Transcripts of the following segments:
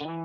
Everybody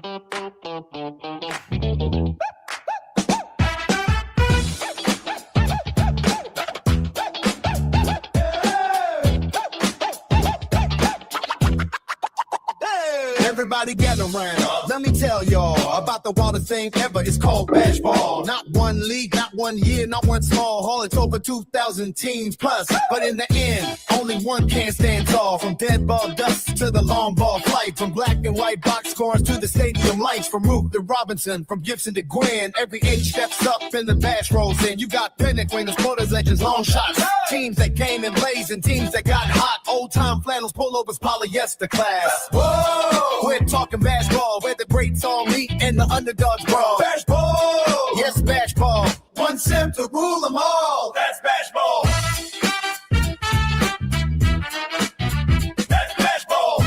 get around. Let me tell y'all about the wildest thing ever. It's called bash ball. Not one league, not one year, not one small hall. It's over 2,000 teams plus. But in the end, only one can stand tall. From dead ball dust to the long ball flight. From black and white box scores to the stadium lights. From Root to Robinson, from Gibson to Gwynn. Every age steps up and the bash rolls in. You got Pinnock, Raiders, Motors, Legends, long shots. Teams that came and blazed and teams that got hot. Old time flannels, pullovers, polyester class. Whoa! We're talking bash ball, where the greats all meet and the underdogs brawl. Bash ball! Yes, bash ball. One sim to rule them all. That's bash ball. That's bash ball.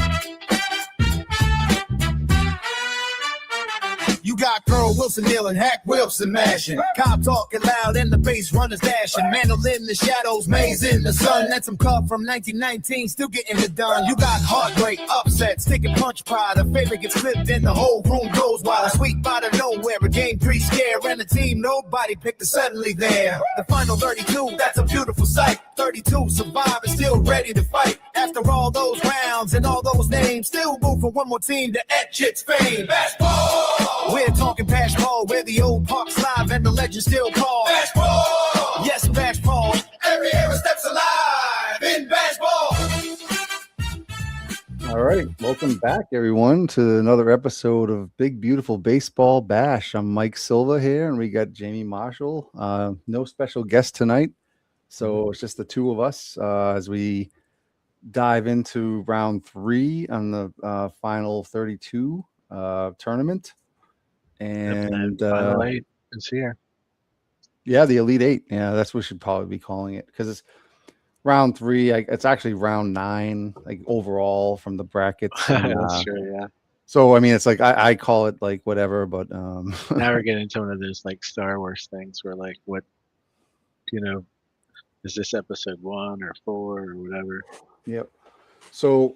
You got Earl Wilson kneeling, Hack Wilson mashing. Cobb talking loud and the bass runners dashing. Mandolin in the shadows, maze in the sun. That's some Cub from 1919, still getting it done. You got heartbreak, upset, stick and punch pride. A favorite gets flipped and the whole room goes wild. A sweep out of nowhere, a game 3 scare. And a team nobody picked is suddenly there. The final 32, that's a beautiful sight. 32 survive and still ready to fight. After all those rounds and all those names, still move for one more team to etch its fame. Bash ball! We're talking bash ball, where the old parks live and the legends still call. Bash ball! Yes, bash ball. Every era steps alive in bash ball. All right, welcome back, everyone, to another episode of Big Beautiful Baseball Bash. I'm Mike Silva here, and we got Jamie Marshall. No special guest tonight, so it's just the two of us as we dive into round 3 on the final 32 tournament. And final 8 is here. Yeah, the Elite 8. Yeah, that's what we should probably be calling it, because it's round 3. It's actually round 9, like overall from the brackets. And, That's true, yeah. So I mean, it's like I call it like whatever, but Now we're getting into one of those like Star Wars things where like what, is this episode 1 or 4 or whatever? Yep. So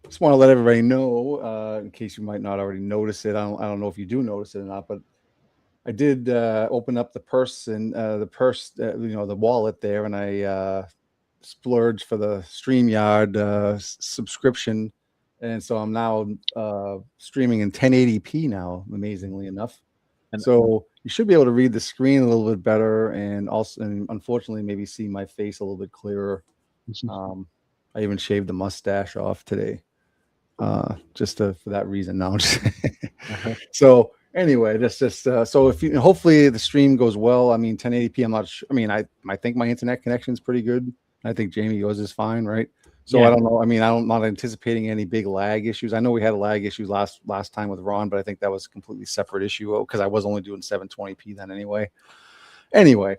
just want to let everybody know, in case you might not already notice it. I don't know if you do notice it or not, but I did open up the purse and the wallet there, and I splurged for the StreamYard subscription, and so I'm now streaming in 1080p now, amazingly enough. And so you should be able to read the screen a little bit better, and unfortunately maybe see my face a little bit clearer. I even shaved the mustache off today, just for that reason. Now, so anyway, that's just so if you hopefully the stream goes well. I mean, 1080p. I'm not sure. I mean, I think my internet connection is pretty good. I think Jamie, yours is fine, right? So yeah. I don't know. I mean, I'm not anticipating any big lag issues. I know we had a lag issue last time with Ron, but I think that was a completely separate issue because I was only doing 720p then anyway. Anyway,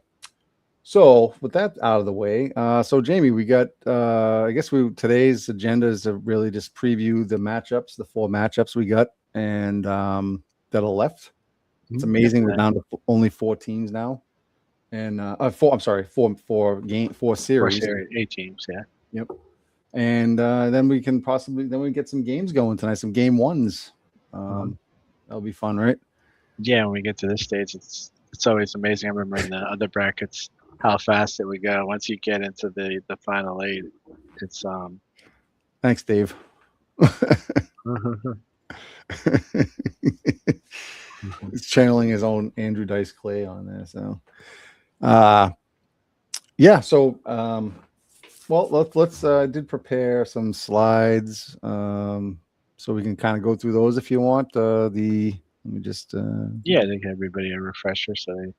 so with that out of the way, so Jamie, we got I guess today's agenda is to really just preview the matchups, the 4 matchups we got, and that are left. It's amazing. We're down to only 4 teams now, and 4 series. 4 series, 8 teams, yeah. Yep. And then we can we get some games going tonight, some game 1s. That'll be fun, right? Yeah, when we get to this stage, it's always amazing. I remember in the other brackets how fast it would go. Once you get into the final 8, it's Thanks, Dave. He's channeling his own Andrew Dice Clay on there. So, yeah. So, well, let's. I did prepare some slides, so we can kind of go through those if you want. Let me just. Yeah, I think everybody a refresher, so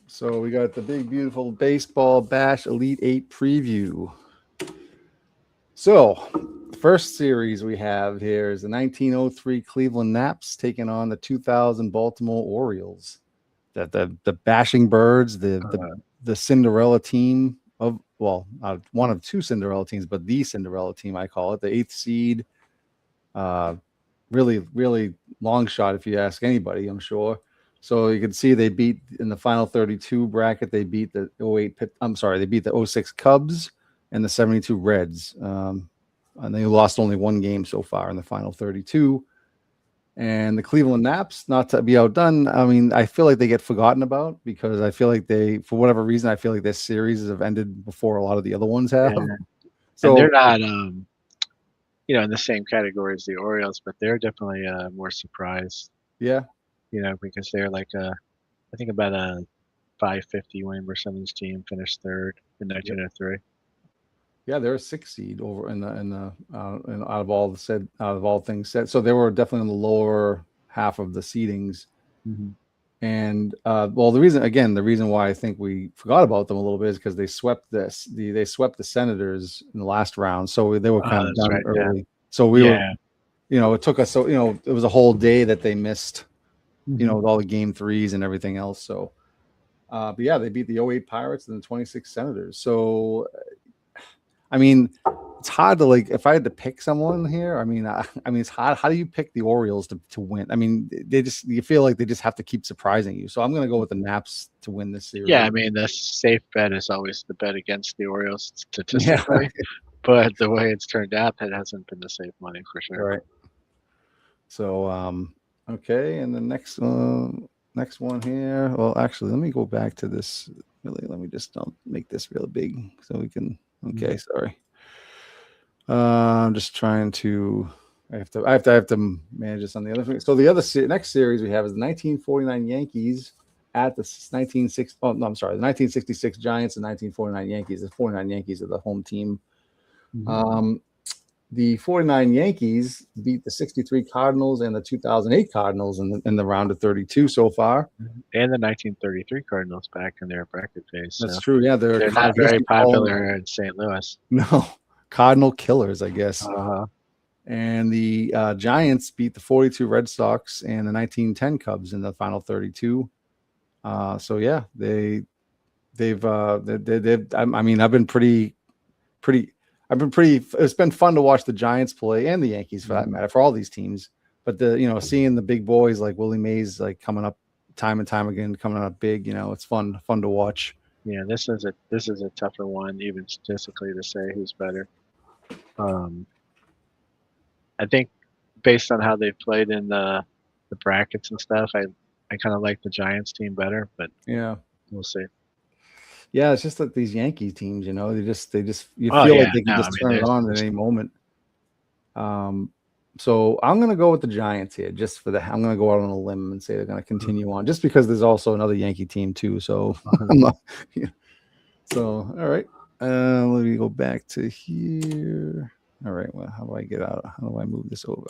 So we got the Big Beautiful Baseball Bash Elite 8 preview. So, the first series we have here is the 1903 Cleveland Naps taking on the 2000 Baltimore Orioles. The Bashing Birds, the Cinderella team of, well, one of 2 Cinderella teams, but the Cinderella team, I call it, the 8th seed. Really, really long shot if you ask anybody, I'm sure. So you can see they beat in the final 32 bracket. They beat the 08. They beat the 06 Cubs and the 72 Reds. And they lost only 1 game so far in the final 32. And the Cleveland Naps, not to be outdone, I mean, I feel like they get forgotten about because I feel like they, for whatever reason, I feel like their series have ended before a lot of the other ones have. Yeah. So And they're not, in the same category as the Orioles, but they're definitely more surprised, yeah, because they're like I think about a 550 win percentage team, finished third in 1903. yeah, they're a 6 seed over in the and out of all things said. So they were definitely in the lower half of the seedings. Mm-hmm. And well, the reason why I think we forgot about them a little bit is because they swept they swept the Senators in the last round, so they were kind of That's done right, yeah. early. So we were, it took us, it was a whole day that they missed, Mhm. with all the game threes and everything else. So, but yeah, they beat the 08 Pirates and the 26 Senators. So, I mean, it's hard to if I had to pick someone here. I mean, it's hard. How do you pick the Orioles to win? I mean, you feel like they just have to keep surprising you. So I'm going to go with the Naps to win this series. Yeah, I mean, the safe bet is always the bet against the Orioles Yeah. statistically, but the way it's turned out, that hasn't been the safe money for sure. Right. So, okay, and the next one here. Well, actually, let me go back to this. Really, let me just make this real big so we can. Okay, sorry. I'm just trying to. I have to manage this on the other thing. So the next series we have is the 1949 Yankees at the 1960. Oh no, I'm sorry. The 1966 Giants and 1949 Yankees. The 49 Yankees are the home team. The 49 Yankees beat the 63 Cardinals and the 2008 Cardinals in the round of 32 so far. And the 1933 Cardinals back in their bracket phase. That's true. Yeah, they're not very popular in St. Louis. No, Cardinal killers, I guess. Uh-huh. And the Giants beat the 42 Red Sox and the 1910 Cubs in the final 32. So yeah, they've I mean, I've been pretty. It's been fun to watch the Giants play and the Yankees for that matter, for all these teams. But seeing the big boys like Willie Mays coming up time and time again, coming up big, it's fun to watch. Yeah, this is a tougher one, even statistically, to say who's better. I think based on how they played in the brackets and stuff, I kind of like the Giants team better, but yeah, we'll see. Yeah, it's just like these Yankee teams, you feel like they can just turn it on at any moment. So I'm gonna go with the Giants here, just for I'm gonna go out on a limb and say they're gonna continue on, just because there's also another Yankee team too. So I'm not, So all right, let me go back to here. All right, well, how do I get out? How do I move this over?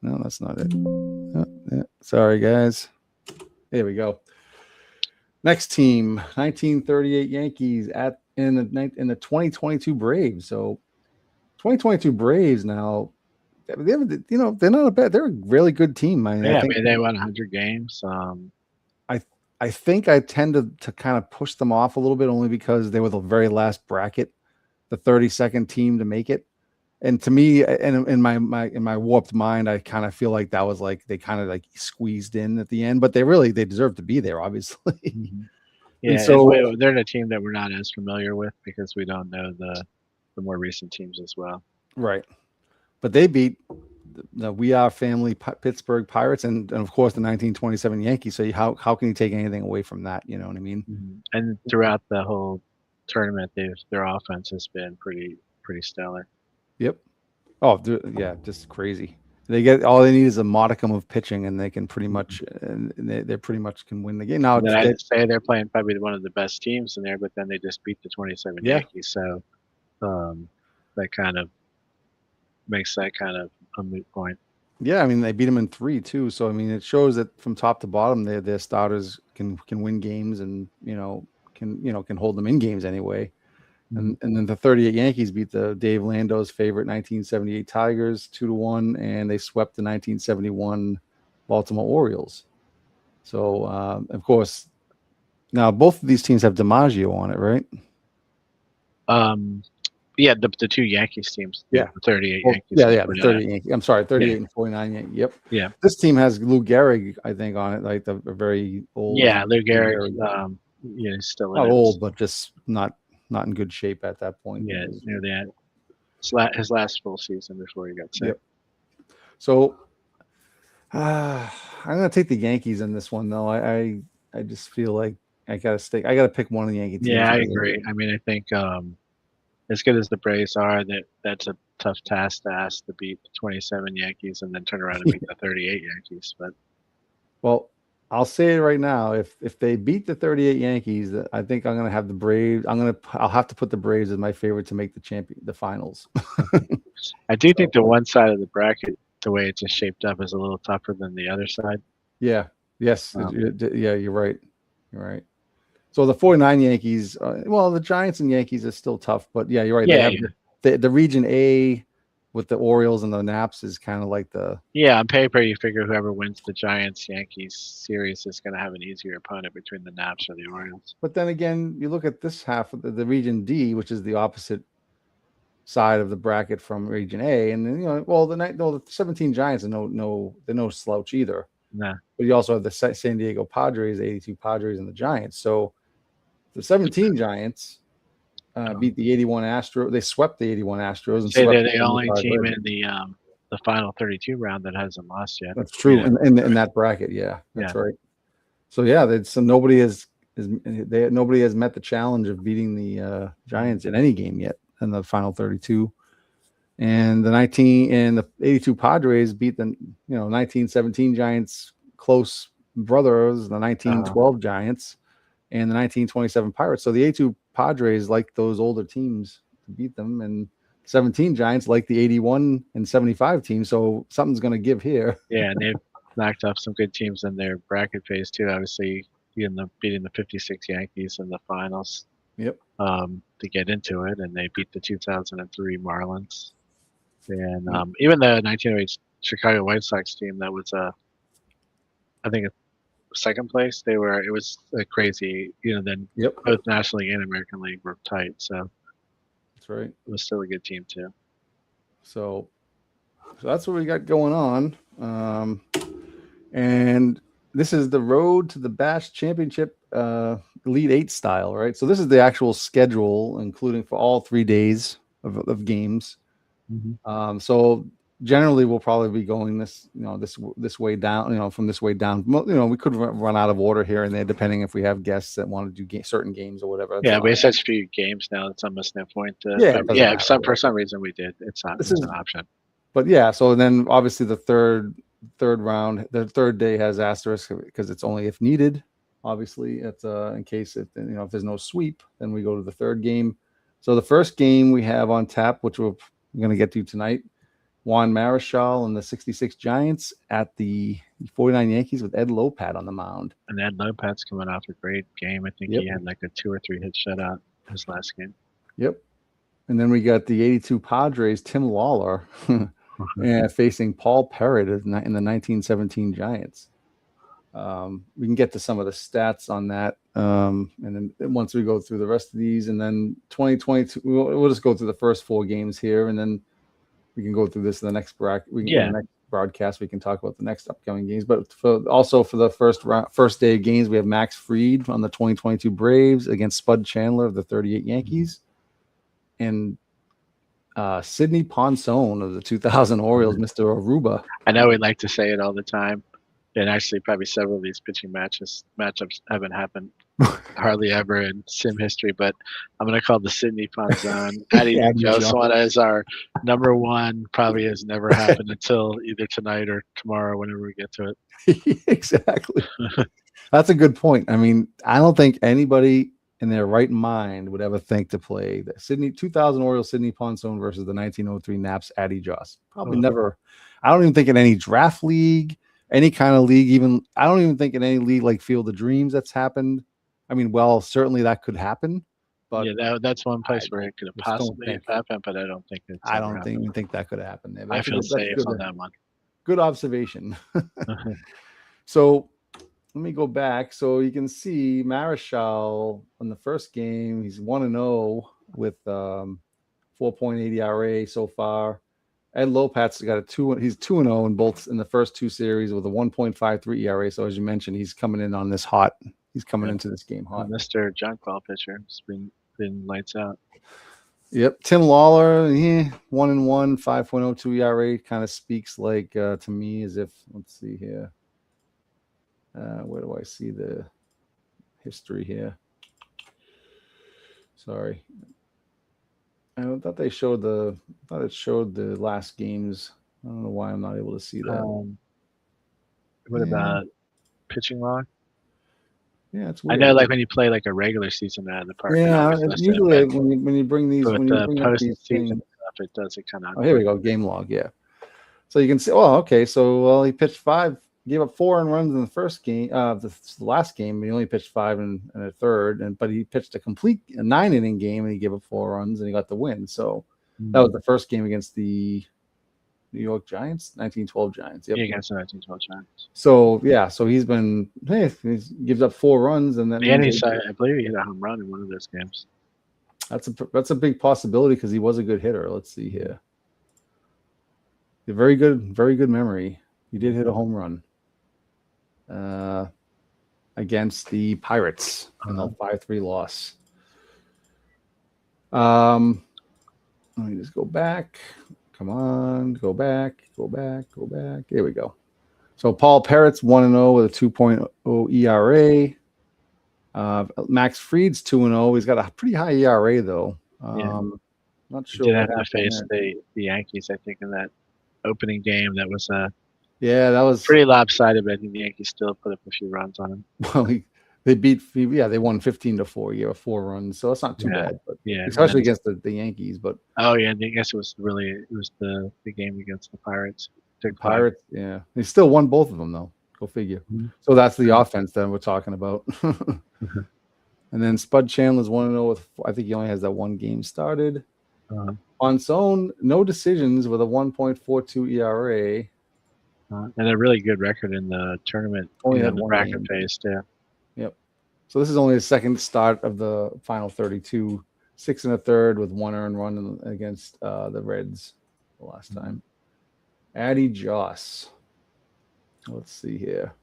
No, that's not it. Oh, yeah. Sorry, guys. There we go. Next team, 1938 Yankees in the 2022 Braves. So 2022 Braves now, they're not a bad. They're a really good team. I think they won 100 games. I think I tend to kind of push them off a little bit, only because they were the very last bracket, the 32nd team to make it. And to me, and in my warped mind, I kind of feel like that was they kind of squeezed in at the end, but they deserve to be there, obviously. Yeah, and so they're a team that we're not as familiar with because we don't know the more recent teams as well. Right, but they beat the We Are Family Pittsburgh Pirates and of course the 1927 Yankees. So how can you take anything away from that? You know what I mean? And throughout the whole tournament, their offense has been pretty stellar. Yep. Oh, yeah, just crazy. All they need is a modicum of pitching, and they can pretty much, and they pretty much can win the game. Now, I'd say they're playing probably one of the best teams in there, but then they just beat the 27 Yankees, so that kind of makes that kind of a moot point. Yeah, I mean they beat them in 3 too, so I mean it shows that from top to bottom, their starters can win games, and can hold them in games anyway. And then the 38 Yankees beat the Dave Lando's favorite 1978 Tigers 2-1, and they swept the 1971 Baltimore Orioles. So, of course, now both of these teams have DiMaggio on it, right? Yeah, the two Yankees teams. Yeah, the 38 Yankees. Yeah, the 38 Yankees. I'm sorry, 38 and 49 Yankees. Yep. Yeah. This team has Lou Gehrig, I think, on it, the very old. Yeah, Lou Gehrig. He's still not old, but just not in good shape at that point. Yeah, near the end. His last full season before he got sick. Yep. So I'm gonna take the Yankees in this one though. I just feel like I gotta stick. I gotta pick one of the Yankee teams. Yeah, I agree. I mean, I think as good as the Braves are, that's a tough task to ask to beat the 27 Yankees and then turn around and beat the 38 Yankees. But Well, I'll say it right now. If they beat the 38 Yankees, I think I'm gonna have the Braves. I'll have to put the Braves as my favorite to make the finals. I do think the one side of the bracket, the way it's just shaped up, is a little tougher than the other side. Yeah. Yes. Um, Yeah. You're right. You're right. So the 49 Yankees. Well, the Giants and Yankees are still tough, but yeah, you're right. Yeah, They have the Region A with the Orioles and the Naps is kind of like the. Yeah, on paper, you figure whoever wins the Giants-Yankees series is going to have an easier opponent between the Naps or the Orioles. But then again, you look at this half of the Region D, which is the opposite side of the bracket from Region A, and then, the 17 Giants are they're no slouch either. Nah. But you also have the San Diego Padres, 82 Padres, and the Giants. So the 17 Giants beat the 81 Astros. They swept the 81 Astros and they're swept the only team in the final 32 round that hasn't lost yet. That's true. In that bracket, yeah, that's right. So yeah, nobody has met the challenge of beating the Giants in any game yet in the final 32. And the 82 Padres beat the 1917 Giants close brothers, the 1912 Giants, and the 1927 Pirates. So the 82 Padres like those older teams to beat them, and 17 Giants like the 81 and 75 teams. So something's going to give here. Yeah, and they've knocked off some good teams in their bracket phase too. Obviously, beating the 56 Yankees in the finals. Yep. To get into it, and they beat the 2003 Marlins. And even the 1908 Chicago White Sox team that was I think second place. It was crazy. Then both National League and American League were tight. So that's right. It was still a good team too. So that's what we got going on. And this is the road to the Bash Championship Elite 8 style, right? So this is the actual schedule, including for all 3 days of games. Mm-hmm. So generally we'll probably be going this way down, from this way down. We could run out of order here and there, depending if we have guests that want to do certain games or whatever. Yeah, we have such few games now. It's almost no point. For some reason we did. It's not. It's an option. But yeah, so then obviously the third round, the third day has asterisk because it's only if needed. Obviously, it's in case if there's no sweep, then we go to the third game. So the first game we have on tap, which we're going to get to tonight, Juan Marichal and the 66 Giants at the 49 Yankees with Ed Lopat on the mound. And Ed Lopat's coming off a great game. I think he had like a 2 or 3 hit shutout his last game. Yep. And then we got the 82 Padres, Tim Lawler, facing Paul Parrott in the 1917 Giants. We can get to some of the stats on that. And then once we go through the rest of these, and then 2022, we'll just go through the first 4 games here, and then we can go through this in the next bracket. The next broadcast, we can talk about the next upcoming games. But for the first day of games, we have Max Fried on the 2022 Braves against Spud Chandler of the 38 Yankees, and Sidney Ponson of the 2000 Orioles, Mr. Aruba. I know we like to say it all the time. And actually, probably several of these pitching matchups haven't happened hardly ever in sim history. But I'm going to call the Sidney Ponson Joe as our number one. Probably has never happened until either tonight or tomorrow, whenever we get to it. Exactly. That's a good point. I mean, I don't think anybody in their right mind would ever think to play the 2000 Orioles Sidney Ponson versus the 1903 Naps Addy Joss. Probably never. I don't even think in any draft league. Any kind of league, even I don't even think in any league like Field of Dreams that's happened. I mean, well, certainly that could happen, but that's one place where it could have possibly happened, but I don't think it's. I don't even think that could happen. I feel safe on that one. Good observation. So let me go back. So you can see Marichal in the first game. He's 1-0 with 4.80 ERA so far. Ed Lopat's got he's 2-0 in the first 2 series with a 1.53 ERA. So as you mentioned, he's coming in on this hot. He's coming into this game hot. Mr. Junk Ball pitcher has been lights out. Yep. Tim Lawler, 1-1, 5.02 ERA, kind of speaks like to me as if, let's see here. Where do I see the history here? Sorry. I thought it showed the last games. I don't know why I'm not able to see that. What about pitching log? Yeah, it's I weird. know, like when you play like a regular season at the park, it Yeah, always lists it, usually but when you bring these, with when you the bring up these postseason things. stuff, it does it kind of. Oh, here we go. Game log. Yeah. So you can see. Oh, okay. So he pitched 5, gave up 4 runs in the first game. The last game, he only pitched 5 in a third, but he pitched a complete 9-inning game and he gave up 4 runs and he got the win. So that was the first game against the New York Giants, 1912 Giants. Yep. Yeah, against the 1912 Giants. So yeah, so he gives up 4 runs and then I believe he hit a home run in one of those games. That's a big possibility because he was a good hitter. Let's see here. A very good memory. He did hit a home run against the Pirates in the 5-3 loss. Let me just go back. Come on, go back. Here we go. So Paul Parrott's 1-0 with a 2.0 ERA. Max Fried's 2-0. He's got a pretty high ERA though. Not sure. He did have to face the Yankees, I think, in that opening game. That was that was pretty lopsided, but I think the Yankees still put up a few runs on him. Well, they won 15-4. He gave 4 runs, so it's not too bad. But especially against the Yankees. But I guess it was the game against the Pirates. The Pirates, yeah, they still won both of them though. Go figure. Mm-hmm. So that's the offense that we're talking about. And then Spud Chandler's 1-0 with, I think he only has that 1 game started. Monson, no decisions with a 1.42 ERA. And a really good record in the tournament. Only had the bracket phase, yeah. Yep. So this is only the second start of the final 32. 6 1/3 with 1 earned run against the Reds the last time. Addy Joss. Let's see here.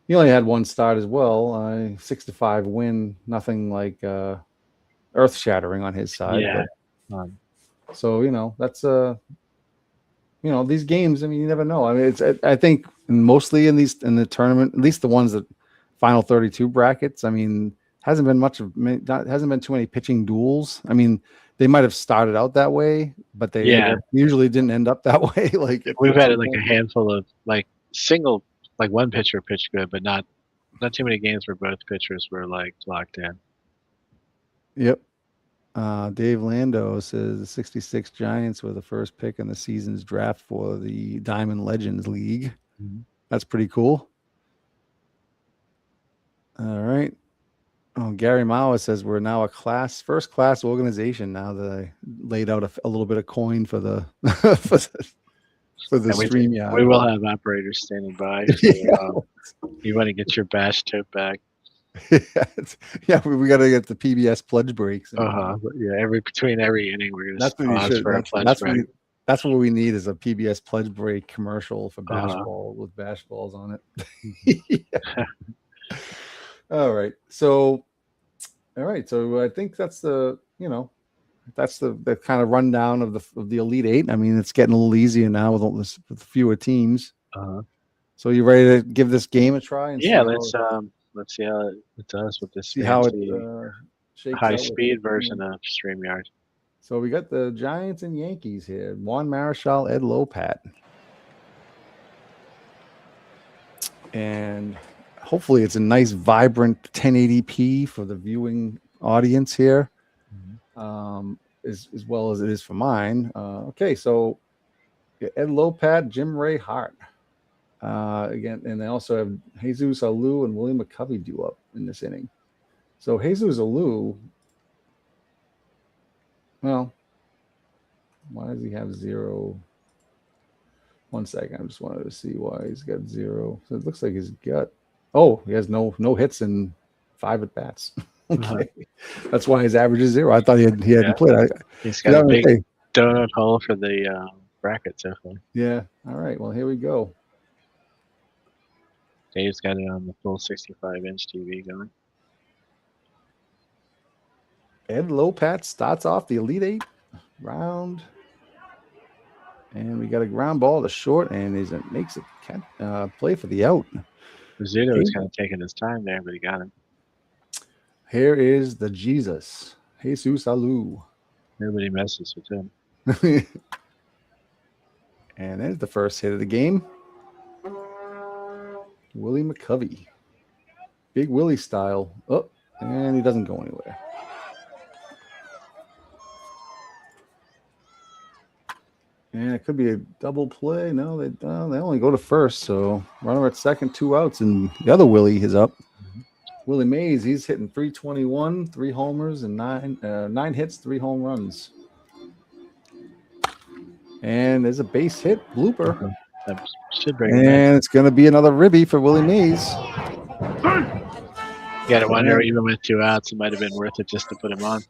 He only had 1 start as well. 6-5 win. Nothing like earth shattering on his side. Yeah. But, so that's these games. I mean, you never know. I mean, I think mostly in the tournament, at least the ones that final 32 brackets. I mean, hasn't been too many pitching duels. I mean, they might have started out that way, but they usually didn't end up that way. Like we've had like a handful of like single, like one pitcher pitched good, but not too many games where both pitchers were like locked in. Yep. Dave Lando says the 66 Giants were the first pick in the season's draft for the Diamond Legends League. Mm-hmm. That's pretty cool. All right. Oh, Gary Mauer says we're now a first class organization now that I laid out a little bit of coin for the for the StreamYard. We will have operators standing by. So, you want to get your bash tote back. Yeah, we got to get the PBS pledge breaks. Yeah, between every inning, we're going to pause for a pledge break. That's what we need is a PBS pledge break commercial for basketball with bash balls on it. All right. So I think that's the kind of rundown of the Elite Eight. I mean, it's getting a little easier now with fewer teams. So you ready to give this game a try? And let's see how it does with this. See how it shakes high speed version of StreamYard. So we got the Giants and Yankees here. Juan Marichal, Ed Lopat. And hopefully it's a nice, vibrant 1080p for the viewing audience here, as well as it is for mine. Okay, so Ed Lopat, Jim Ray Hart. Again, and they also have Jesus Alou and William McCovey due up in this inning. So Jesus Alou, well, why does he have 0? 1 second, I just wanted to see why he's got 0. So it looks like he's got. Oh, he has no hits in 5 at bats. Okay, that's why his average is 0. I thought he hadn't played. He's got a big donut hole for the bracket so far. Yeah. All right. Well, here we go. Dave's got it on the full 65-inch TV going. Ed Lopat starts off the Elite Eight round. And we got a ground ball to short, and makes a play for the out. Rizzuto was kind of taking his time there, but he got him. Here is the Jesus Alou. Nobody messes with him. And there's the first hit of the game. Willie McCovey. Big Willie style. Oh, and he doesn't go anywhere. And it could be a double play. No, they only go to first. So runner at second, 2 outs, and the other Willie is up. Willie Mays, he's hitting 321, 3 homers, and 9 hits, 3 home runs. And there's a base hit blooper. That should bring and it's going to be another ribby for Willie Mays. You got to wonder, even with 2 outs, it might have been worth it just to put him on.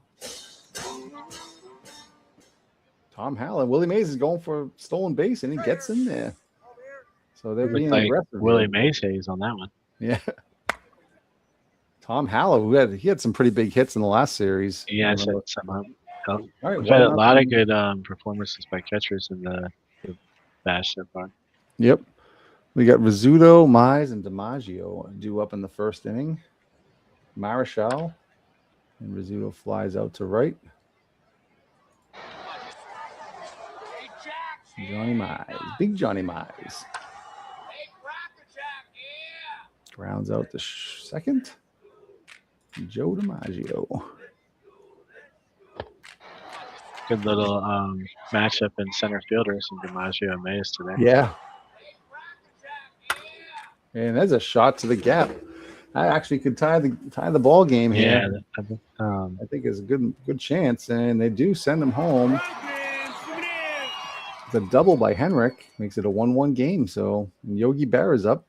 Tom Hallen. Willie Mays is going for stolen base, and he gets in there. So they're being like aggressive. Willie Mays haze on that one. Yeah. Tom Hallen, he had some pretty big hits in the last series. Yeah, I said some. All right, we've had a lot of good performances by catchers in the bash so far. Yep. We got Rizzuto, Mize, and DiMaggio due up in the first inning. Marichal. And Rizzuto flies out to right. Johnny Mize. Big Johnny Mize. Grounds out the second. Joe DiMaggio. Good little matchup in center fielders in DiMaggio and Mays today. Yeah. And there's a shot to the gap. I actually could tie the ball game here. Yeah, I think it's a good chance, and they do send him home. It's a double by Henrik, makes it a 1-1 game. So Yogi Berra is up,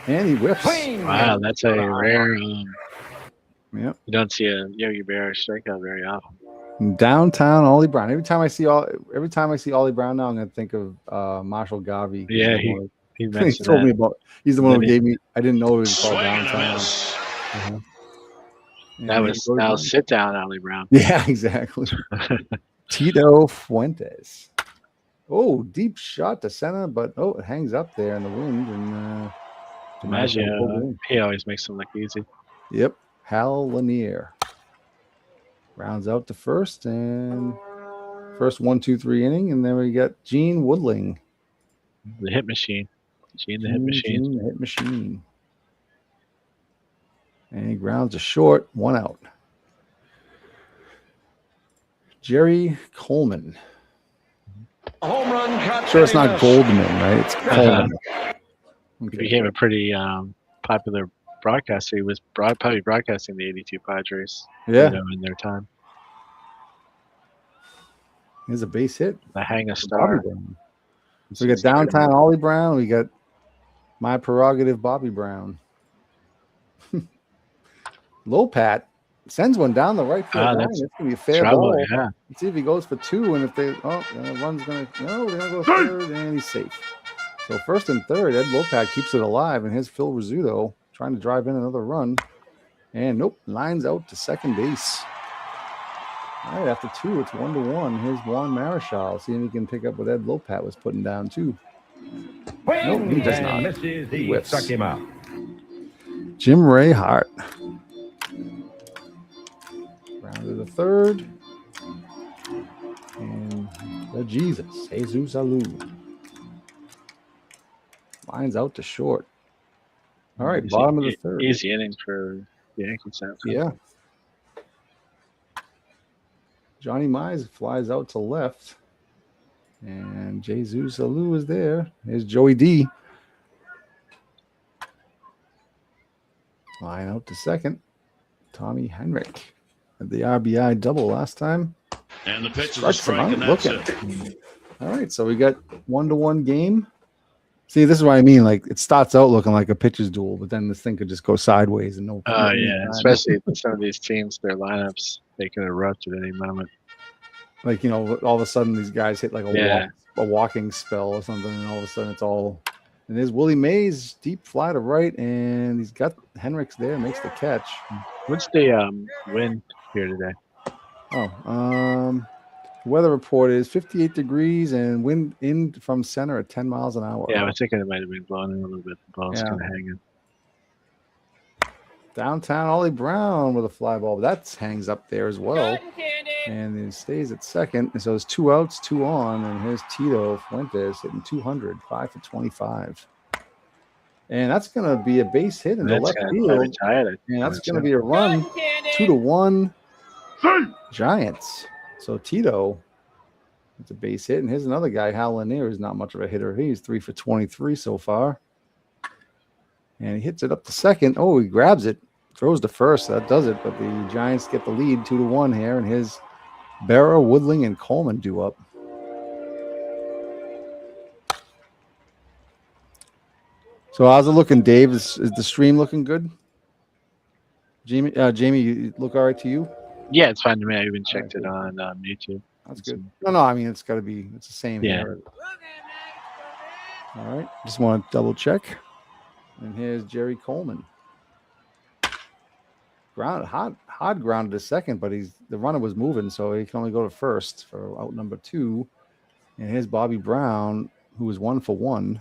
and he whiffs. Wow, that's a rare. Yep. You don't see a Yogi Berra strikeout very often. Downtown Ollie Brown. Every time I see Ollie Brown now, I'm gonna think of Marshall Garvey. Yeah, he told me about. He's the one who gave me. I didn't know it was called Downtown. Uh-huh. That was now sit down, Ollie Brown. Yeah, exactly. Tito Fuentes. Oh, deep shot to center, but it hangs up there in the wind. And DiMaggio, he always makes them look easy. Yep. Hal Lanier rounds out to first, and first 1-2-3 inning, and then we got Gene Woodling. The hit machine. Gene the hit machine. And he grounds a short, 1 out. Jerry Coleman. A home run cut. Sure, it's not Goldman, right? It's Coleman. He became a pretty popular broadcaster. He was probably broadcasting the 82 Padres. Yeah. In their time. Here's a base hit. The hang a star. So we got downtown Ollie Brown. We got my prerogative Bobby Brown. Lopat sends one down the right field line. It's gonna be a fair ball. Yeah. Let's see if he goes for 2, and if they run's gonna they're gonna go third, and he's safe. So first and third, Ed Lopat keeps it alive, and here's Phil Rizzuto trying to drive in another run, and nope, lines out to second base. All right, after 2, it's 1-1. Here's Juan Marichal. See if he can pick up what Ed Lopat was putting down too. Nope, he does not. He whiffs. Struck him out. Jim Ray Hart. Round to the third. And the Jesus Alou. Lines out to short. All right, bottom of the third. Easy innings for the Yankees. Yeah. Johnny Mize flies out to left. And Jesus Alou is there. There's Joey D. Line out to second. Tommy Henrik had the RBI double last time. And the pitch is a strike, and that's it. All right, so we got 1-1 game. See, this is what I mean. Like, it starts out looking like a pitcher's duel, but then this thing could just go sideways and no. Oh yeah, especially some of these teams, their lineups, they can erupt at any moment. Like, all of a sudden these guys hit like a walking spell or something, and all of a sudden it's all. And there's Willie Mays, deep fly to right, and he's got Henrik's there, makes the catch. What's the wind here today? Weather report is 58 degrees and wind in from center at 10 miles an hour. Yeah, I was thinking it might have been blowing in a little bit. The ball's Yeah. kind of hanging. Downtown Ollie Brown with a fly ball. That hangs up there as well. And he stays at second. And so it's 2 outs, 2 on. And here's Tito Fuentes hitting 200, 5 for 25. And that's going to be a base hit in the left field. Retired, And that's going to be a run, 2-1 Giants. So Tito, it's a base hit. And here's another guy, Hal Lanier, is not much of a hitter. He's 3 for 23 so far. And he hits it up to second. Oh, he grabs it, throws to first. That does it. But the Giants get the lead 2-1 here. And his Berra, Woodling, and Coleman do up. So how's it looking, Dave? Is the stream looking good? Jamie, you look all right to you? Yeah, it's fine to me. I even checked it on YouTube. That's good. No, I mean, it's the same here. All right. Just want to double check. And here's Jerry Coleman. Hard grounded to second, but the runner was moving, so he can only go to first for out number 2. And here's Bobby Brown, who was 1 for 1.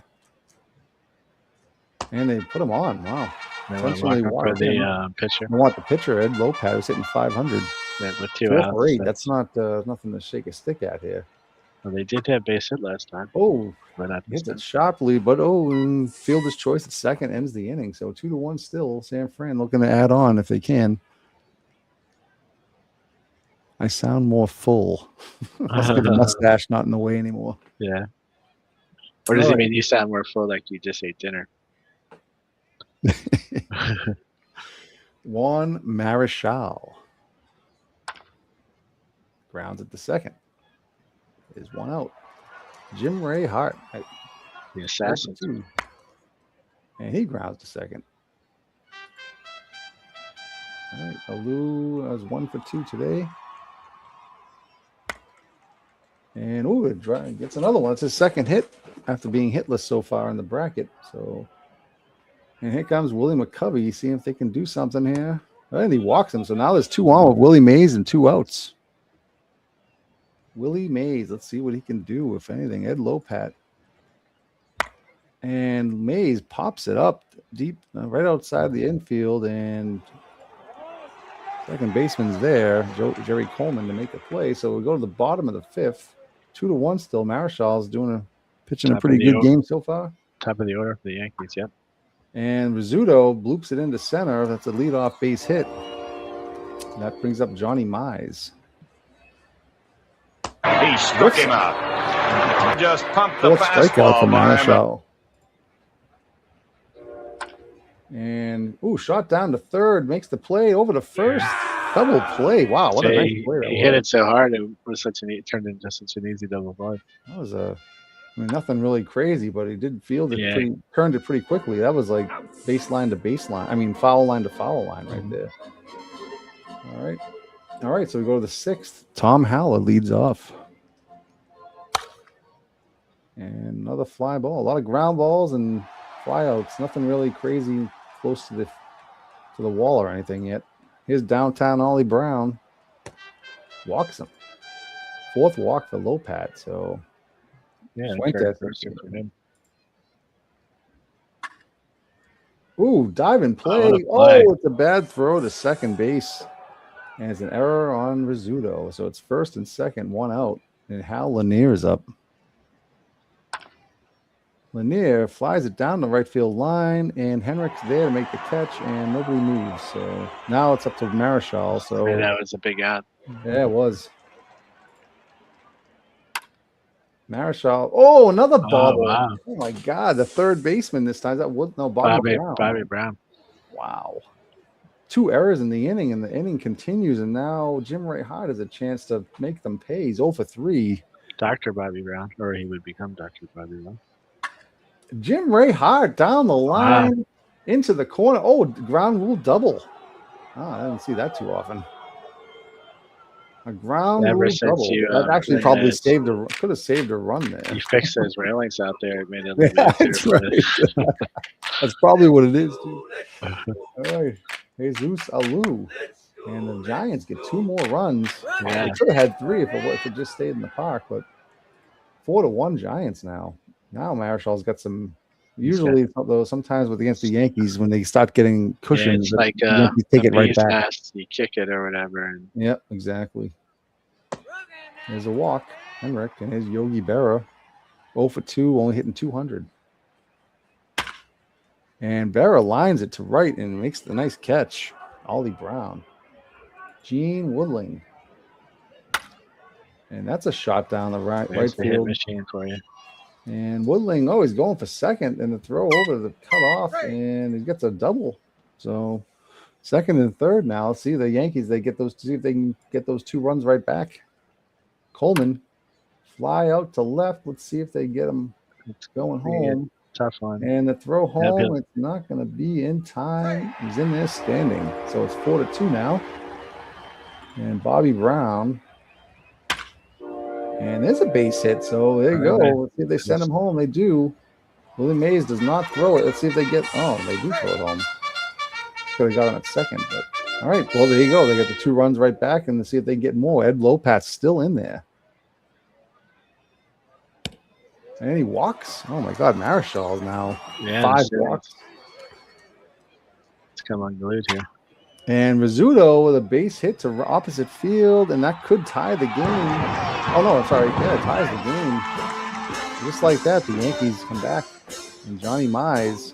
And they put him on. Wow. Intentionally for the pitcher. I want the pitcher, Ed Lopez, who's hitting 500. Yeah, with 2 outs. That's not nothing to shake a stick at here. Well, they did have base hit last time. Oh, but not hits it sharply, but and fielder's choice at second ends the inning. So 2-1 still. San Fran looking to add on if they can. I sound more full. Must be the mustache not in the way anymore. Yeah. Or does it mean you sound more full like you just ate dinner? Juan Marichal grounds at the second. Is 1 out. Jim Ray Hart, the assassin, and he grounds to second. All right, Alou was 1 for 2 today. And it gets another one. It's his second hit after being hitless so far in the bracket. So, and here comes Willie McCovey. See if they can do something here. And he walks him. So now there's 2 on with Willie Mays and 2 outs. Willie Mays. Let's see what he can do, if anything. Ed Lopat. And Mays pops it up deep, right outside the infield. And second baseman's there, Jerry Coleman, to make the play. So we go to the bottom of the 5th. 2-1 still. Marichal's pitching a pretty good game so far. Top of the order for the Yankees, yep. And Rizzuto bloops it into center. That's a leadoff base hit. That brings up Johnny Mize. He struck him out. Just pumped the fastball. Strikeout for Marichal. And shot down to third, makes the play over to first. Double play. Wow, what a nice play that was. He hit it so hard it was turned into such an easy double play. That was nothing really crazy, but he did field it turned it pretty quickly. That was like baseline to baseline. I mean, foul line to foul line right there. All right. So we go to the 6th. Tom Haller leads off. And another fly ball. A lot of ground balls and flyouts. Nothing really crazy close to the wall or anything yet. Here's downtown Ollie Brown. Walks him. 4th walk for Lopat. So yeah, diving play. It's a bad throw to second base. And it's an error on Rizzuto. So it's first and second, 1 out. And Hal Lanier is up. Lanier flies it down the right field line, and Henrik's there to make the catch, and nobody moves. So now it's up to Marichal. So that was a big out. Yeah, it was. Marichal. Another bobble. Wow. Oh my God, the third baseman this time. Bobby Brown. Wow. 2 errors in the inning, and the inning continues, and now Jim Ray Hart has a chance to make them pay. He's 0 for 3. Dr. Bobby Brown, or he would become Dr. Bobby Brown. Jim Ray Hart down the line into the corner. Ground rule double. I didn't see that too often. A ground rule double. That actually probably could have saved a run there. You fixed those railings out there. It made it that's right. That's probably what it is, too. All right. Jesus Alou. And the Giants get 2 more runs. Yeah. They could have had 3 if it just stayed in the park, but 4-1 Giants now. Now Marshall's got some. Usually, though, sometimes against the Yankees, when they start getting cushions, it's like the Yankees take it right back. Nest, you kick it or whatever. And Yep, exactly. There's a walk, Henrik, and there's Yogi Berra. 0 for 2, only hitting 200. And Berra lines it to right and makes the nice catch. Ollie Brown. Gene Woodling. And that's a shot down the right hit field. machine for you. And Woodling, he's going for second, and the throw over the cutoff, and he gets a double. So second and third now. Let's see the Yankees. They get those. See if they can get those 2 runs right back. Coleman fly out to left. Let's see if they get him going home. Tough one. And the throw home, it's not going to be in time. He's in there standing. So it's 4-2 now. And Bobby Brown. And there's a base hit. So there you go. Let's see if they send him home. They do. Willie Mays does not throw it. Let's see if they get. Oh, they do throw it home. Could have got him at second. But all right. Well, there you go. They got the 2 runs right back. And let's see if they get more. Ed Lopat's still in there. And he walks. Oh, my God. Marichal now. 5 walks. It's come unglued here. And Rizzuto with a base hit to opposite field, and that could tie the game. Oh, no, I'm sorry. Yeah, it ties the game. Just like that, the Yankees come back. And Johnny Mize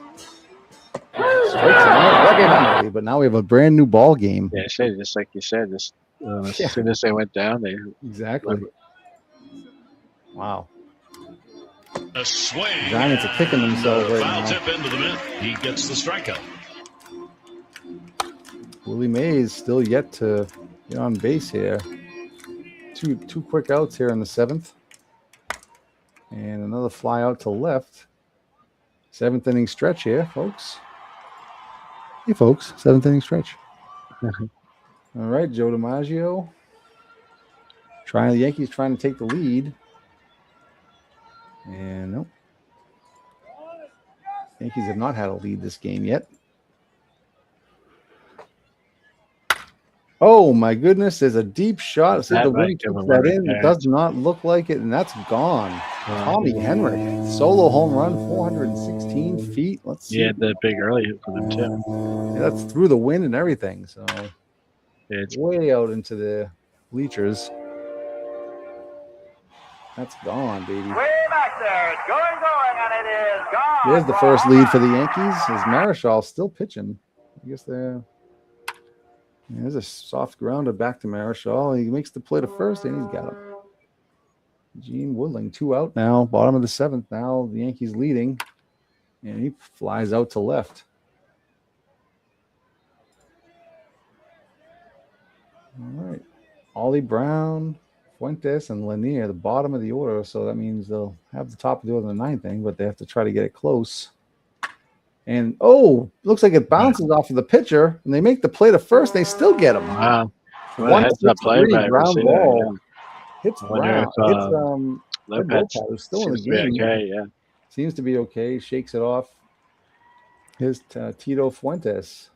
strikes him out. But now we have a brand new ball game. Yeah, just like you said, as soon as they went down, they exactly. Wow. A swing. The Giants are kicking themselves right now. Foul tip into the middle. He gets the strikeout. Willie Mays still yet to get on base here. Two quick outs here in the 7th. And another fly out to left. 7th inning stretch here, folks. Hey, folks, 7th inning stretch. All right, Joe DiMaggio. The Yankees trying to take the lead. And nope. Yankees have not had a lead this game yet. Oh, my goodness. There's a deep shot. See the wind took that in. It does not look like it, and that's gone. Tommy Henrik. Solo home run, 416 feet. Let's see. Yeah, the big early hit for them, too. Yeah, that's through the wind and everything. So it's way out into the bleachers. That's gone, baby. Way back there. It's going, and it is gone. There's the first lead for the Yankees. Is Marichal still pitching? I guess they're... There's a soft grounder back to Marichal. He makes the play to first, and he's got him. Gene Woodling, 2 out now. Bottom of the 7th now. The Yankees leading. And he flies out to left. All right. Ollie Brown, Fuentes, and Lanier, the bottom of the order. So that means they'll have the top of the order in the 9th inning, but they have to try to get it close. And, looks like it bounces off of the pitcher, and they make the play to first. They still get him. Wow. Well, heads up play by ground ball. Hits Brown. Lopez Lopez, who's still in the game. Okay, yeah. Seems to be okay. Shakes it off. Here's Tito Fuentes.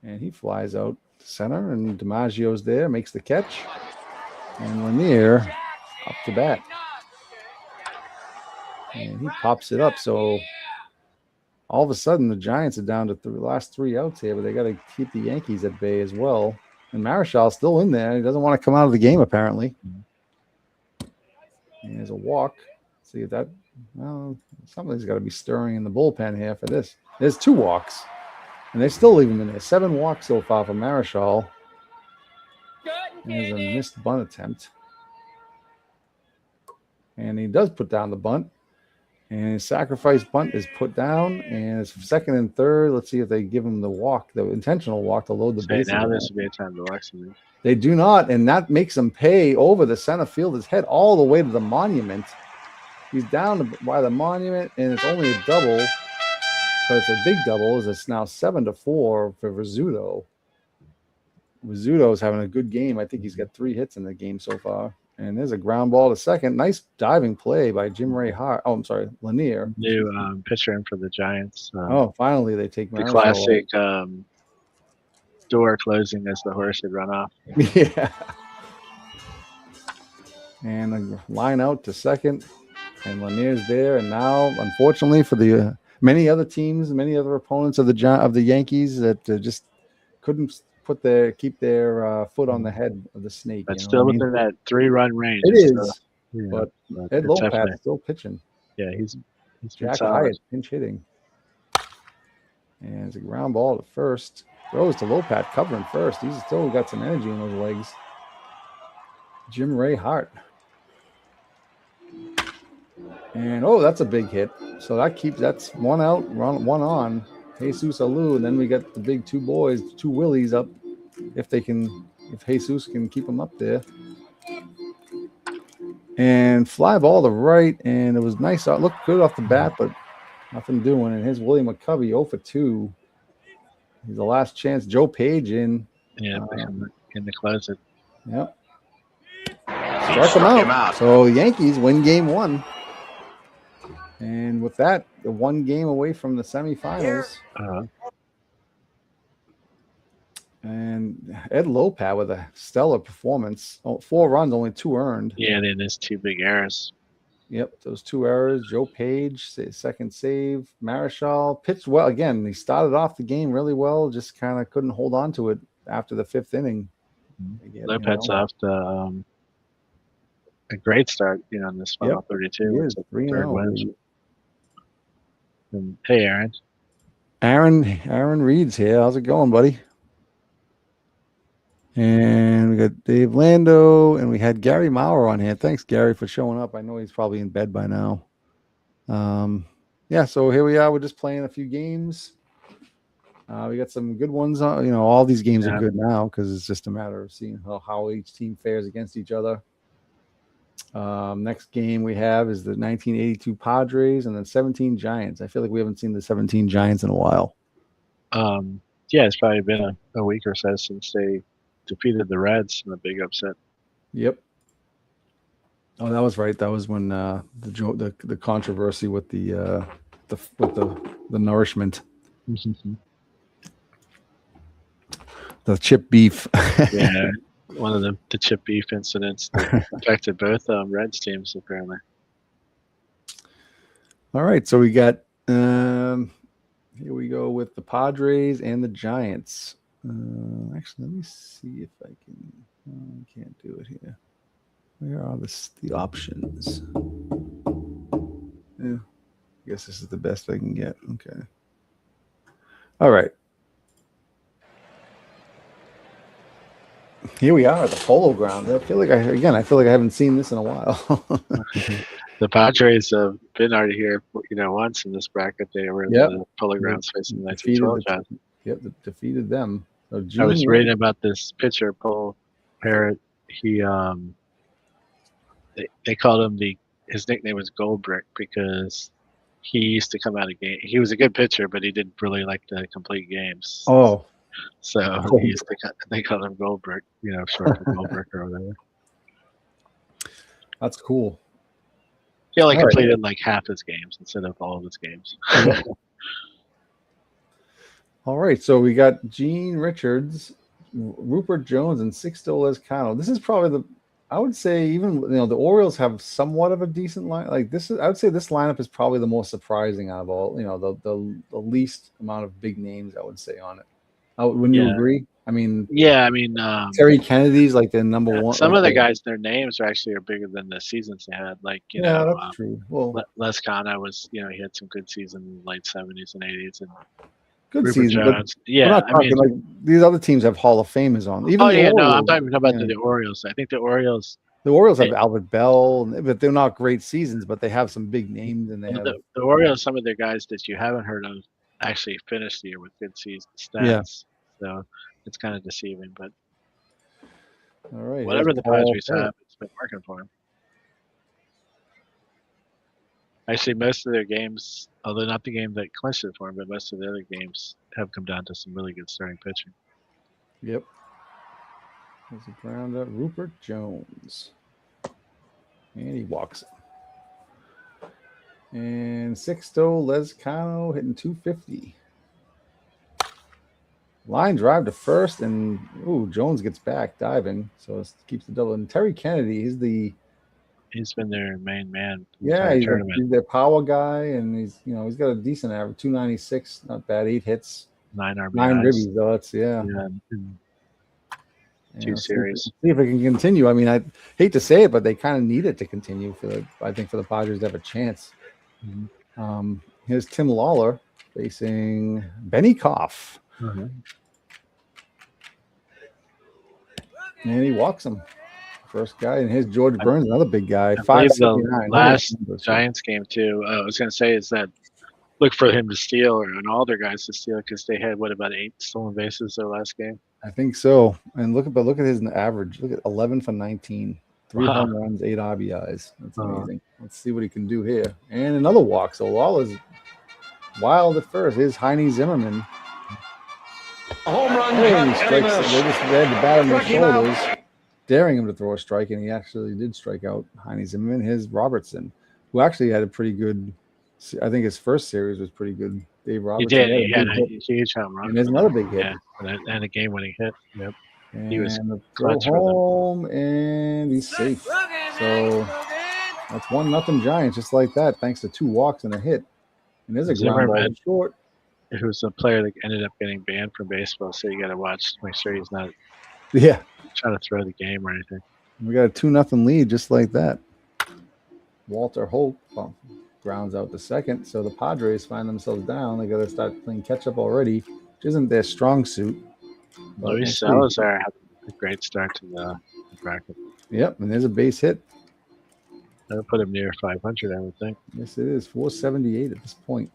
And he flies out to center, and DiMaggio's there, makes the catch. And Lanier up to bat. And he pops it up. So all of a sudden, the Giants are down to the last 3 outs here, but they got to keep the Yankees at bay as well. And Marichal's still in there. He doesn't want to come out of the game, apparently. And there's a walk. See if that, something's got to be stirring in the bullpen here for this. There's 2 walks, and they still leave him in there. 7 walks so far for Marichal. And there's a missed bunt attempt. And he does put down the bunt. And his sacrifice bunt is put down, and it's 2nd and 3rd. Let's see if they give him the walk, the intentional walk to load the bases. Now this would be a time to walk something. They do not, and that makes them pay over the center fielder's head all the way to the monument. He's down by the monument, and it's only a double, but it's a big double. It's now 7-4 for Rizzuto. Rizzuto's having a good game. I think he's got 3 hits in the game so far. And there's a ground ball to second. Nice diving play by Jim Ray Hart. Oh, I'm sorry, Lanier. New pitcher in for the Giants. Finally they take the classic door closing as the horse had run off. Yeah. And a line out to second, and Lanier's there. And now, unfortunately, for the many other teams, many other opponents of the Yankees that just couldn't keep their foot on the head of the snake. But you know still what I mean? within that 3-run range. It It's is, still, but but Ed it's definitely- Lopat's still pitching. Yeah, he's been Jack solid. Hyatt pinch hitting. And it's a ground ball to first. Throws to Lopat covering first. He's still got some energy in those legs. Jim Ray Hart. And that's a big hit. So that's one out, one on. Jesus Alou, and then we got the big two Willies up. If Jesus can keep them up there. And fly ball to right, and it was nice. It looked good off the bat, but nothing doing. And here's William McCovey, 0 for 2. He's the last chance. Joe Page in. Yeah, in the closet. Yep. He Struck him struck out. So the Yankees win game 1. And with that, the 1 game away from the semifinals. And Ed Lopat with a stellar performance. 4 runs, only 2 earned. Yeah, then there's 2 big errors. Yep, those 2 errors. Joe Page, second save. Marichal pitched well. Again, he started off the game really well, just kind of couldn't hold on to it after the 5th inning. Again, Lopez off to a great start, in this final 32. It's a 3-0 win. And hey, Aaron. Aaron Reed's here. How's it going, buddy? And we got Dave Lando, and we had Gary Maurer on here. Thanks, Gary, for showing up. I know he's probably in bed by now. So here we are. We're just playing a few games. We got some good ones. All these games are good now because it's just a matter of seeing how each team fares against each other. Next game we have is the 1982 Padres and the 17 Giants. I feel like we haven't seen the 17 Giants in a while. It's probably been a week or so since they defeated the Reds in a big upset. Yep. Oh, that was right. That was when the controversy with the nourishment, the chip beef. Yeah, one of the chip beef incidents that affected both Reds teams apparently. All right, so we got here we go with the Padres and the Giants. Actually, let me see if I can. I can't do it here. Where are the options? Yeah, I guess this is the best I can get. Okay. All right. Here we are at the Polo Ground. I feel like I haven't seen this in a while. The Padres have been already here, once in this bracket. They were in the Polo Grounds facing the 1912 Giants. Yep, defeated them. So I was reading about this pitcher, Paul Parrott. He they called him his nickname was Goldbrick because he used to come out of game. He was a good pitcher, but he didn't really like to complete games. Oh, so they called him Goldbrick, short for Goldbrick or whatever. That's cool. He only completed like half his games instead of all of his games. All right, so we got Gene Richards, Rupert Jones, and Sixto Lezcano. This is probably I would say even the Orioles have somewhat of a decent line. Like this I would say this lineup is probably the most surprising out of all. The least amount of big names I would say on it. Wouldn't you agree? I mean, Terry Kennedy's like the number one. Some of the guys, their names are bigger than the seasons they had. Like that's true. Well, Lezcano was he had some good season in the late 70s and 80s and. Good Rupert season, Jones. We're not talking like these other teams have Hall of Famers on. Even I'm talking about the Orioles. I think the Orioles have Albert Bell, but they're not great seasons. But they have some big names, and they have the Orioles. Some of their guys that you haven't heard of actually finished the year with good season stats. Yeah. So it's kind of deceiving, but all right, whatever the Padres have, it's been working for them. Actually, most of their games, although not the game that clinched it for them, but most of the other games have come down to some really good starting pitching. Yep. There's a ground up. Rupert Jones. And he walks it. And Sixto Lezcano hitting 250. Line drive to first, and Jones gets back diving, so it keeps the double. And Terry Kennedy, He's been their main man. He's their power guy, and he's got a decent average, 296, not bad, 8 hits, 9 RBIs. 9 ribbies, though. That's Two series. See if it can continue. I mean, I hate to say it, but they kind of need it to continue for the Padres to have a chance. Mm-hmm. Here's Tim Lawler facing Benny Koff. Mm-hmm. And he walks him. First guy, and here's George Burns, another big guy. The last Giants game too. I was going to say is that look for him to steal, and all their guys to steal, because they had about 8 stolen bases their last game. I think so. And look at his average. Look at 11 for 19, 3 home runs, 8 RBIs. That's amazing. Let's see what he can do here. And another walk. So Lawler's wild at first. Here's Heine Zimmerman. A home run. Hey, he strikes. They had the bat on their shoulders, daring him to throw a strike, and he actually did strike out Heine Zimmerman. Here's Robertson, who actually had a pretty good. I think his first series was pretty good. Dave Robertson. He did. He had a huge home run. And there's another big hit. Yeah, and a game-winning hit. Yep. And he was go home, and he's safe. So that's 1-0 Giants, just like that, thanks to 2 walks and a hit. And there's a ground ball short. Who's a player that ended up getting banned from baseball, so you got to watch, make sure he's not trying to throw the game or anything. We got a 2-0 lead, just like that. Walter Holt grounds out the second, so the Padres find themselves down. They got to start playing catch-up already, which isn't their strong suit. Luis Salazar had a great start to the bracket. Yep, and there's a base hit. That'll put him near 500, I would think. Yes, it is. 478 at this point.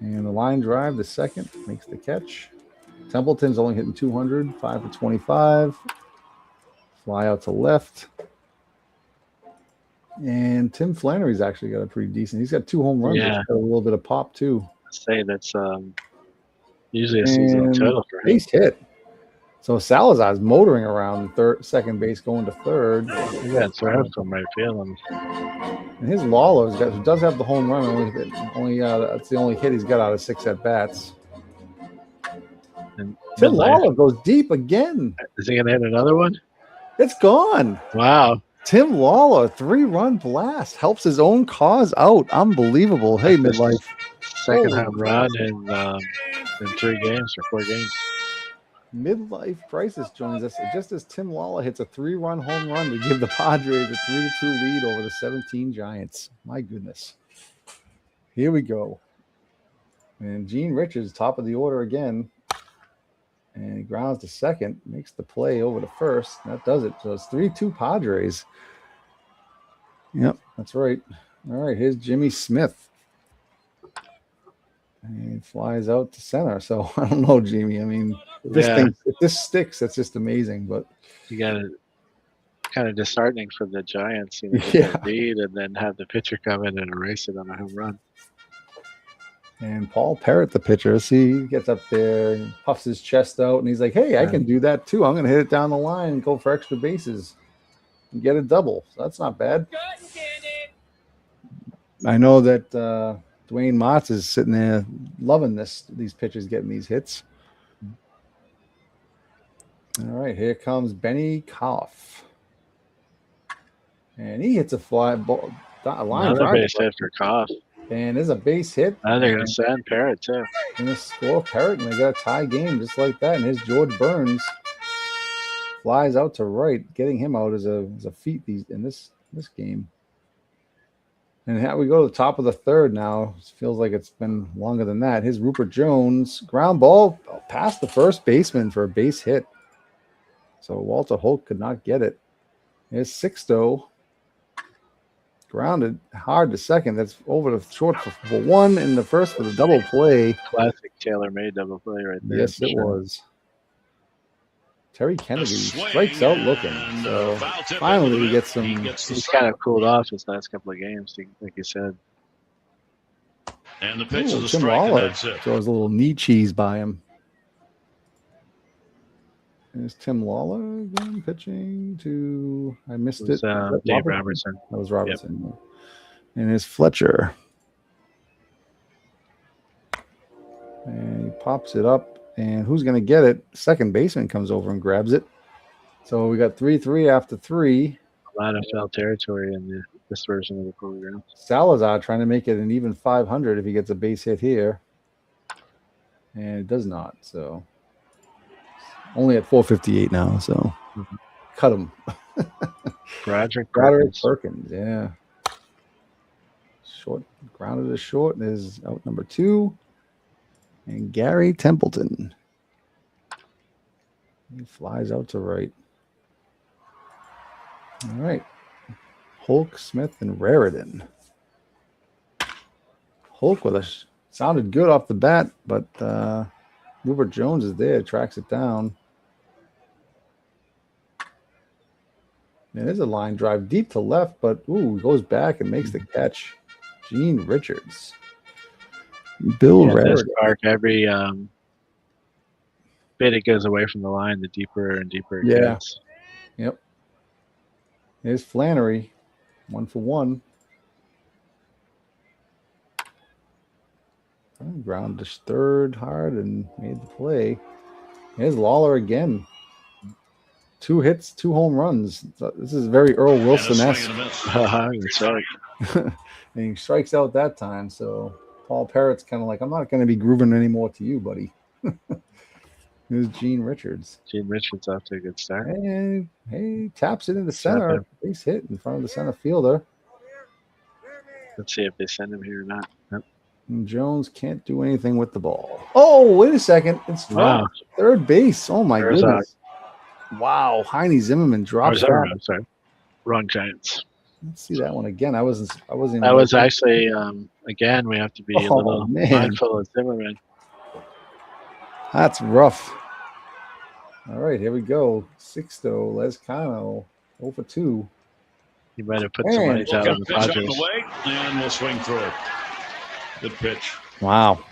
And the line drive, the second, makes the catch. Templeton's only hitting 200, 5 for 25. Fly out to left. And Tim Flannery's actually got a pretty decent. He's got 2 home runs. Yeah. He's got a little bit of pop, too. I'd say that's usually a seasonal total for him. Base hit. So Salazar's motoring around second base, going to third. Yeah, it's right from right field. And his Lawler's who does have the home run. That's the only hit he's got out of 6 at bats. And Tim Lawler goes deep again. Is he going to hit another one? It's gone. Wow. Tim Lawler, 3-run blast, helps his own cause out. Unbelievable. Hey, midlife. Second home run in 3 games or 4 games. Midlife crisis joins us just as Tim Lawler hits a 3-run home run to give the Padres a 3-2 lead over the 17 Giants. My goodness. Here we go. And Gene Richards, top of the order again. And he grounds to second, makes the play over to first. That does it. So it's 3-2 Padres. Yep, that's right. All right, here's Jimmy Smith. And he flies out to center. So I don't know, Jimmy. I mean, if this sticks, that's just amazing. But you got to kind of disheartening for the Giants, get lead and then have the pitcher come in and erase it on a home run. And Paul Parrott, the pitcher, he gets up there and puffs his chest out, and he's like, "Hey, I can do that too. I'm going to hit it down the line and go for extra bases and get a double." So that's not bad. I know that Dwayne Motz is sitting there loving these pitchers getting these hits. All right, here comes Benny Koff. And he hits a fly ball. Another base hit for Koff. And there's a base hit. And they're going to send Parrott, too. And they score Parrott, and they got a tie game just like that. And here's George Burns. Flies out to right. Getting him out is a feat in this game. And how we go to the top of the third now. It feels like it's been longer than that. Here's Rupert Jones. Ground ball past the first baseman for a base hit. So Walter Holt could not get it. Here's Sixto. Grounded hard to second. That's over the short for 1 and the first for the double play. Classic tailor-made double play right there. Yes, it was. Terry Kennedy strikes out looking. So finally we get some. He's kind of cooled off his last couple of games, like you said. And the pitch is a Tim strike, and Lawler that's it. throws a little knee cheese by him. There's Tim Lawler again pitching to. I missed it. Dave Robertson. That was Robertson. Yep. And here's Fletcher. And he pops it up. And who's going to get it? Second baseman comes over and grabs it. So we got 3-3 after 3. A lot of foul territory in this version of the program. Salazar trying to make it an even 500 if he gets a base hit here. And it does not. So only at 458 now. So cut him. Roderick Perkins. Yeah. Short, grounded to short is out number 2. And Gary Templeton. He flies out to right. All right. Hulk, Smith, and Raritan. Hulk with sounded good off the bat, but Wilbert Jones is there, tracks it down. And there's a line drive deep to left, but goes back and makes the catch. Gene Richards. Bill Raritan. Every bit it goes away from the line, the deeper and deeper it gets. Yep. There's Flannery. 1 for 1. Ground to third hard and made the play. Here's Lawler again. 2 hits, 2 home runs. This is very Earl Wilson-esque. That's right. And he strikes out that time. So Paul Parrott's kind of like, I'm not going to be grooving anymore to you, buddy. Here's Gene Richards. Gene Richards off to a good start. And he taps it into center. Base hit in front of the center fielder. Let's see if they send him here or not. Yep. And Jones can't do anything with the ball. Oh, wait a second. It's dropped. Third base. Oh, my goodness. Wow. Heine Zimmerman drops that. I'm sorry. Wrong Giants. Let's see that one again. I wasn't. That was actually, again, we have to be a little mindful of Zimmerman. That's rough. All right, here we go. Sixto Lezcano, 0 for 2. He might have put some money down on the Padres. And we'll swing through it. Good pitch. Wow.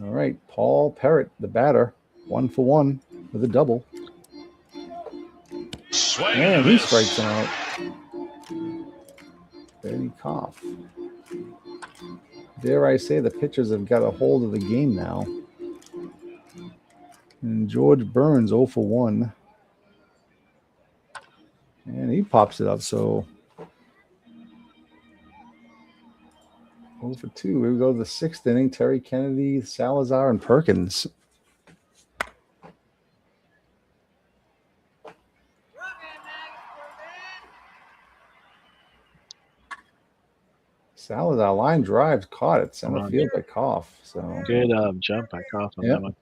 All right, Paul Parrott, the batter, 1 for 1 with a double. And he strikes out. Benny Koff. Dare I say the pitchers have got a hold of the game now. And George Burns 0 for 1. And he pops it up. So 0 for 2. Here we go to the 6th inning. Terry Kennedy, Salazar, and Perkins. Salazar line drives caught at center field by Koff. So good jump by Koff on that one.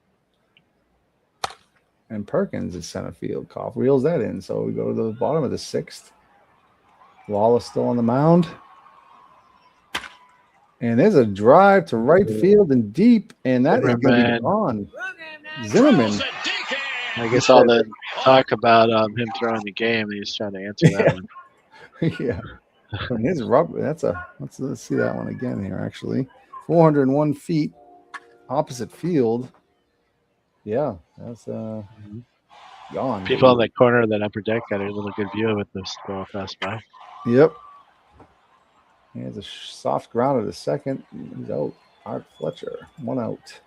And Perkins is center field. Koff reels that in. So we go to the bottom of the 6th. Lawler still on the mound. And there's a drive to right field and deep, and that is going to be gone. Zimmerman. I guess all the talk about him throwing the game, he's trying to answer that one. Yeah. And his rubber, let's see that one again here, actually. 401 feet, opposite field. Yeah, that's gone. People on that corner of that upper deck got a little good view of it this ball pass by. Yep. He has a soft ground at the second. He's out. Art Fletcher, 1 out.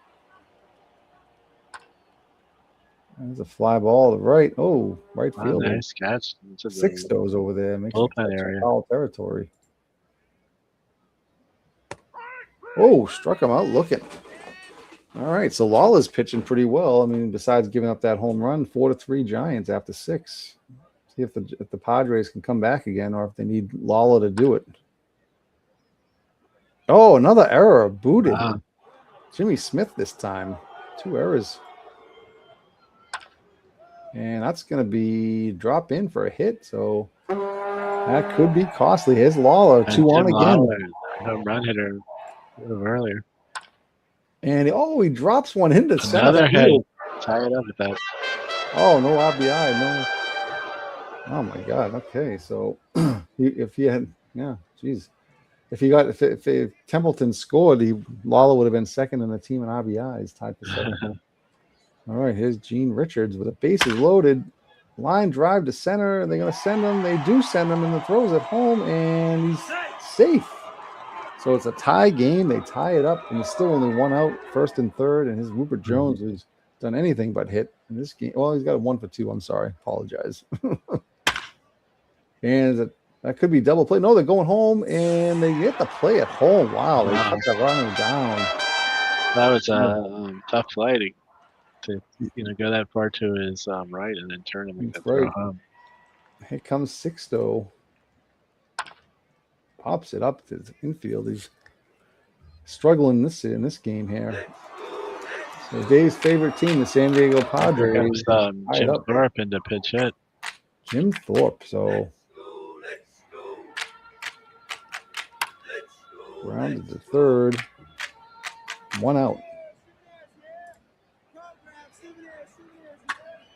There's a fly ball to the right. Oh, right field. Nice catch. Sixto's over there. Makes bullpen area. Foul territory. Oh, struck him out looking. All right, so Lawler's pitching pretty well. I mean, besides giving up that home run, 4-3 Giants after 6. See if the Padres can come back again, or if they need Lawler to do it. Oh, another error. Booted. Wow. Jimmy Smith this time. 2 errors. And that's going to be drop in for a hit. So that could be costly. Here's Lawler. 2 on again. Home run hitter earlier. And he drops one into center. Another hit. Tie it up with that. Oh, no RBI. No. Oh, my God. Okay. So if he had, geez. If Templeton scored, Lawler would have been second in the team in RBIs, tied for second. All right, here's Gene Richards with the bases loaded. Line drive to center. They're going to send him. They do send him, and the throw's at home, and he's safe. So it's a tie game. They tie it up, and there's still only 1 out, first and third, and his Rupert Jones, who's done anything but hit in this game. Well, he's got a 1 for 2. I'm sorry. Apologize. And that could be double play. No, they're going home, and they get the play at home. Wow, they cut the runner down. That was a tough play to go that far to his right and then turn him and throw home. Here comes Sixto. Pops it up to the infield. He's struggling in this game here. So Dave's favorite team, the San Diego Padres. Jim Thorpe into pitch hit. Jim Thorpe. So grounded to third. 1 out.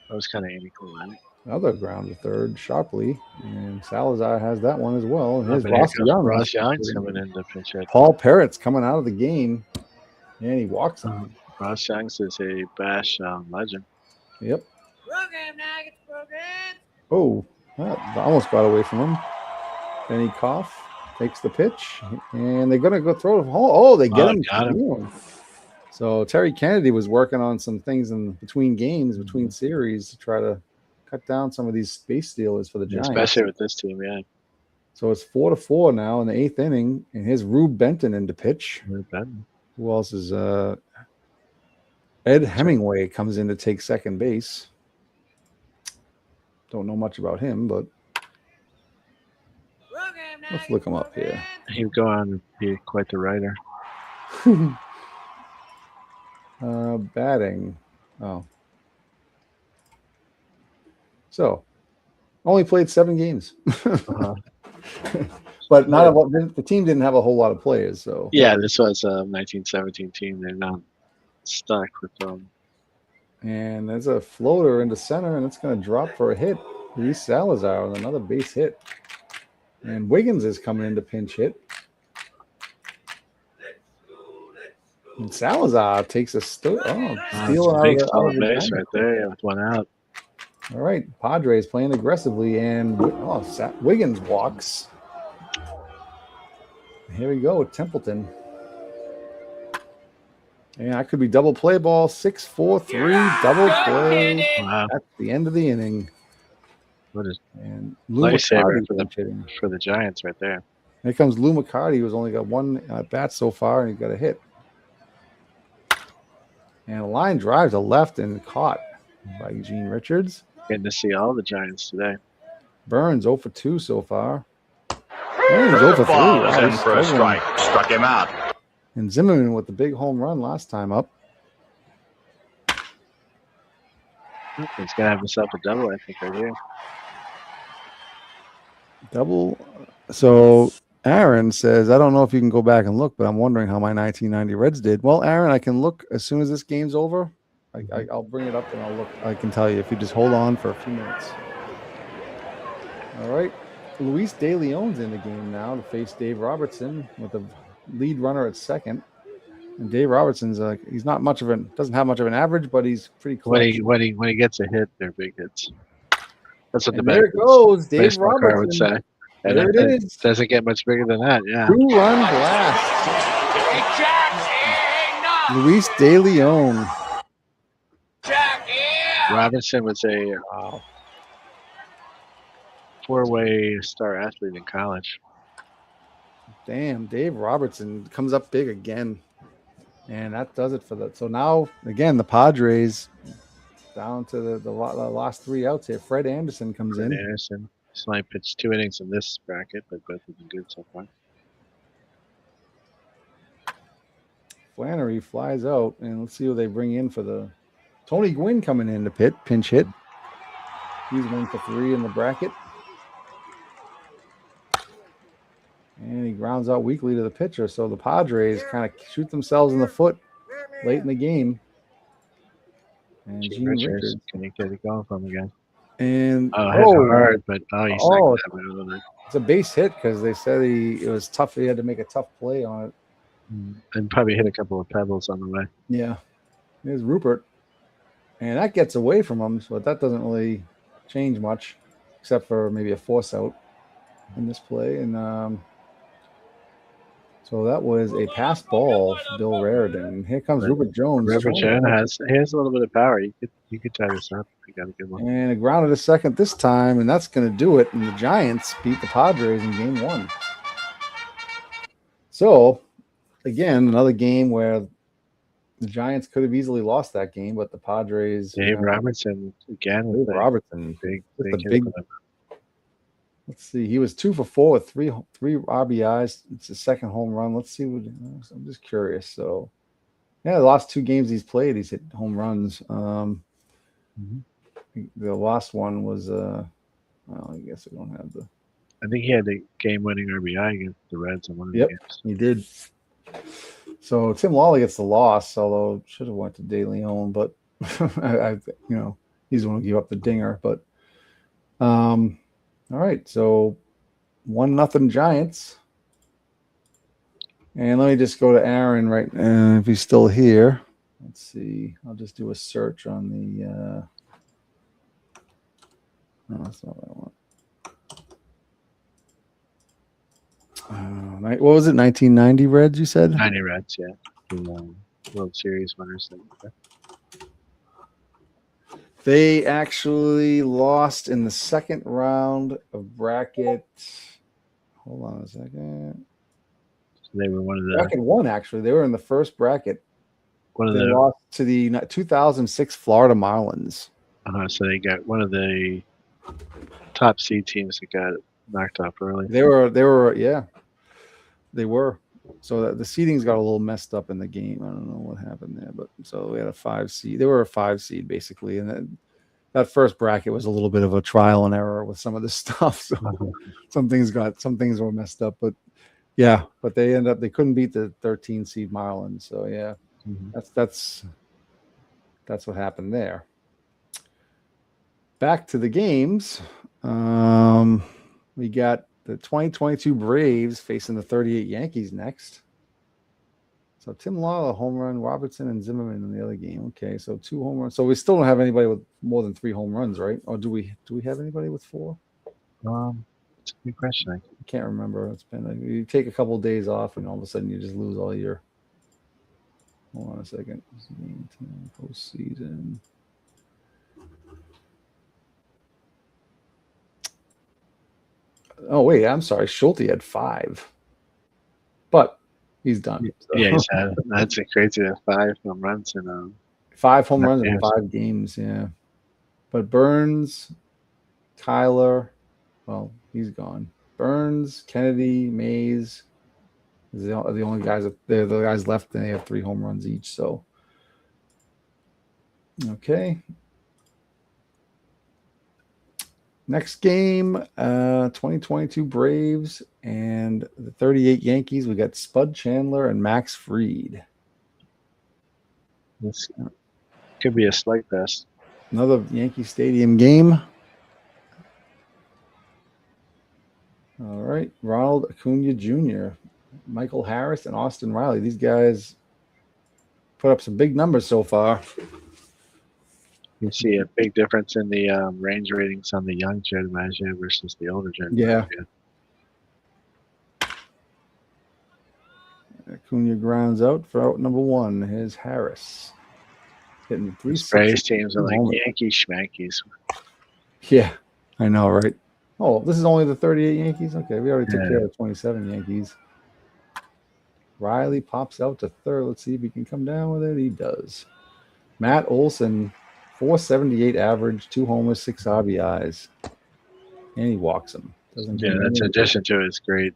That was kind of anticlimactic. Another ground to third sharply, and Salazar has that one as well. And Ross Ross Young's coming in to pitch hit. Paul Parrott's coming out of the game, and he walks on. Ross Young's is a Bash legend. Yep. Oh, that almost got away from him. Then he takes the pitch, and they're going to go throw it home. Oh, they get him. Got him. So Terry Kennedy was working on some things in between games, between series, to try to cut down some of these base stealers for the Giants. Especially with this team, yeah. So it's 4-4 now in the 8th inning, and here's Rube Benton into pitch. Who else is Ed Hemingway comes in to take second base. Don't know much about him, but let's look him up here. He'd go on to be quite the writer. Batting. Oh. So, only played 7 games. But the team didn't have a whole lot of players. So yeah, this was a 1917 team. They're not stuck with them. And there's a floater into center, and it's going to drop for a hit. Luis Salazar with another base hit. And Wiggins is coming in to pinch hit. And Salazar takes a steal out of the base right there with 1 out. All right, Padres playing aggressively, and Wiggins walks. Here we go, Templeton. And I could be double play ball, 6-4-3, double play. Wow. At the end of the inning. What is lifesaver for the Giants right there. Here comes Lou McCarty, who's only got 1 at bat so far, and he got a hit. And a line drive to left and caught by Eugene Richards. Getting to see all the Giants today. Burns 0 for 2 so far. Burns 0 for 3. Ball is in for a strike. Struck him out. And Zimmerman with the big home run last time up. He's going to have himself a double, I think, right here. Double. So Aaron says, I don't know if you can go back and look, but I'm wondering how my 1990 Reds did. Well, Aaron, I can look as soon as this game's over. I'll bring it up and I'll look. I can tell you if you just hold on for a few minutes. All right. Luis De Leon's in the game now to face Dave Robertson with the lead runner at second. And Dave Robertson's he's not much of doesn't have much of an average, but he's pretty close. When he gets a hit, they're big hits. That's what there it goes, Dave Robertson would say. And there it is. Doesn't get much bigger than that, yeah. 2-run blast. Luis De Leon. Robinson was a 4-way star athlete in college. Damn, Dave Robertson comes up big again. And that does it for that. So now, again, the Padres down to the last 3 outs here. Fred Anderson comes in. Anderson. He's only pitched 2 innings in this bracket, but both have been good so far. Flannery flies out, and let's see who they bring in for the Tony Gwynn coming in to pinch hit. He's 1 for 3 in the bracket. And he grounds out weakly to the pitcher. So the Padres kind of shoot themselves in the foot late in the game. And Gene Richards. Can he get it going from again? And hard, but it's a base hit because they said it was tough. He had to make a tough play on it. And probably hit a couple of pebbles on the way. Yeah. There's Rupert. And that gets away from him, but that doesn't really change much, except for maybe a force out in this play. And So that was a pass ball for Bill Raridan. Here comes Rupert Jones. Rupert trying Jones to- has a little bit of power. You could tie this up. You got a good one. And a grounded a second this time, and that's going to do it. And the Giants beat the Padres in game 1. So, again, another game where the Giants could have easily lost that game, but the Padres. Dave Robertson again. Dave Robertson. Big with the hit big. for them. Let's see. He was 2 for 4 with three RBIs. It's his second home run. Let's see what. I'm just curious. So, yeah, the last 2 games he's played, he's hit home runs. The last one was. Well, I guess we don't have the. I think he had the game-winning RBI against the Reds in one of the Yep, games. he did. So Tim Lawley gets the loss, although should have went to De Leon, but he's the one who gave up the dinger. But all right, so 1-0 Giants, and let me just go to Aaron right if he's still here. Let's see. I'll just do a search on the. No, that's not what I want. What was it? 1990 Reds, you said? 90 Reds, yeah. The World Series winners. They actually lost in the second round of bracket. Hold on a second. They were one of the Bracket 1, actually. They were in the first bracket. They the lost to the 2006 Florida Marlins. so they got one of the top seed teams that got knocked off early. They were, yeah. They were. So the seedings got a little messed up in the game. I don't know what happened there, but so we had a 5 seed. They were a 5 seed basically, and then that first bracket was a little bit of a trial and error with some of this stuff. So some things were messed up, but yeah. But they couldn't beat the 13 seed Marlins. So yeah, that's what happened there. Back to the games. We got the 2022 Braves facing the 38 Yankees next. So Tim Lawler, home run, Robertson and Zimmerman in the other game. Okay, so 2 home runs. So we still don't have anybody with more than 3 home runs, right? Or do we have anybody with 4? It's a good question. I can't remember. It's been you take a couple of days off and all of a sudden you just lose all your. Hold on a second. Postseason. Oh wait, I'm sorry. Schulte had 5, but he's done. So. Yeah, he's had that's a crazy 5 home runs in 5 home runs in 5 games. Yeah, but Burns, Tyler, well, he's gone. Burns, Kennedy, Mays, are the only guys. They're the guys left, and they have 3 home runs each. So, okay. Next game, 2022 Braves and the 38 Yankees. We got Spud Chandler and Max Fried. This could be a slugfest. Another Yankee Stadium game. All right, Ronald Acuna Jr., Michael Harris, and Austin Riley. These guys put up some big numbers so far. You see a big difference in the range ratings on the young Joe DiMaggio versus the older Joe DiMaggio. Acuna grounds out for out number 1. Here's Harris. Hitting 360. Braves teams are like Yankee schmankies. Yeah, I know, right? Oh, this is only the 38 Yankees? Okay, we already took care of the 27 Yankees. Riley pops out to third. Let's see if he can come down with it. He does. Matt Olson, 478 average, 2 homers, 6 RBIs. And he walks him. That's in addition to his great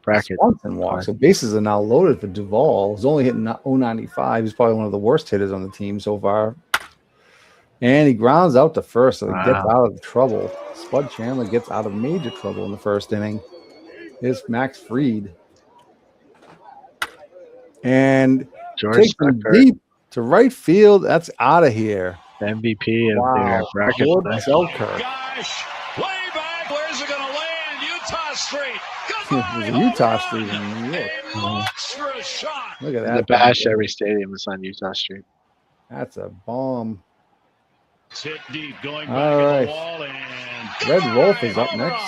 bracket. Swanson walks. So bases are now loaded for Duvall. He's only hitting 095. He's probably one of the worst hitters on the team so far. And he grounds out to first, so he gets out of trouble. Spud Chandler gets out of major trouble in the first inning. Here's Max Fried. And George takes him deep to right field. That's out of here. The MVP of their bracket. Selkirk. Gosh, way back. Where's it going to land? Utah Street. Utah Street in New York. Monstrous shot. Look at that. The Bash every stadium is on Utah Street. That's a bomb. It's hit deep, going back All right. at the wall, and Red Wolf is up next.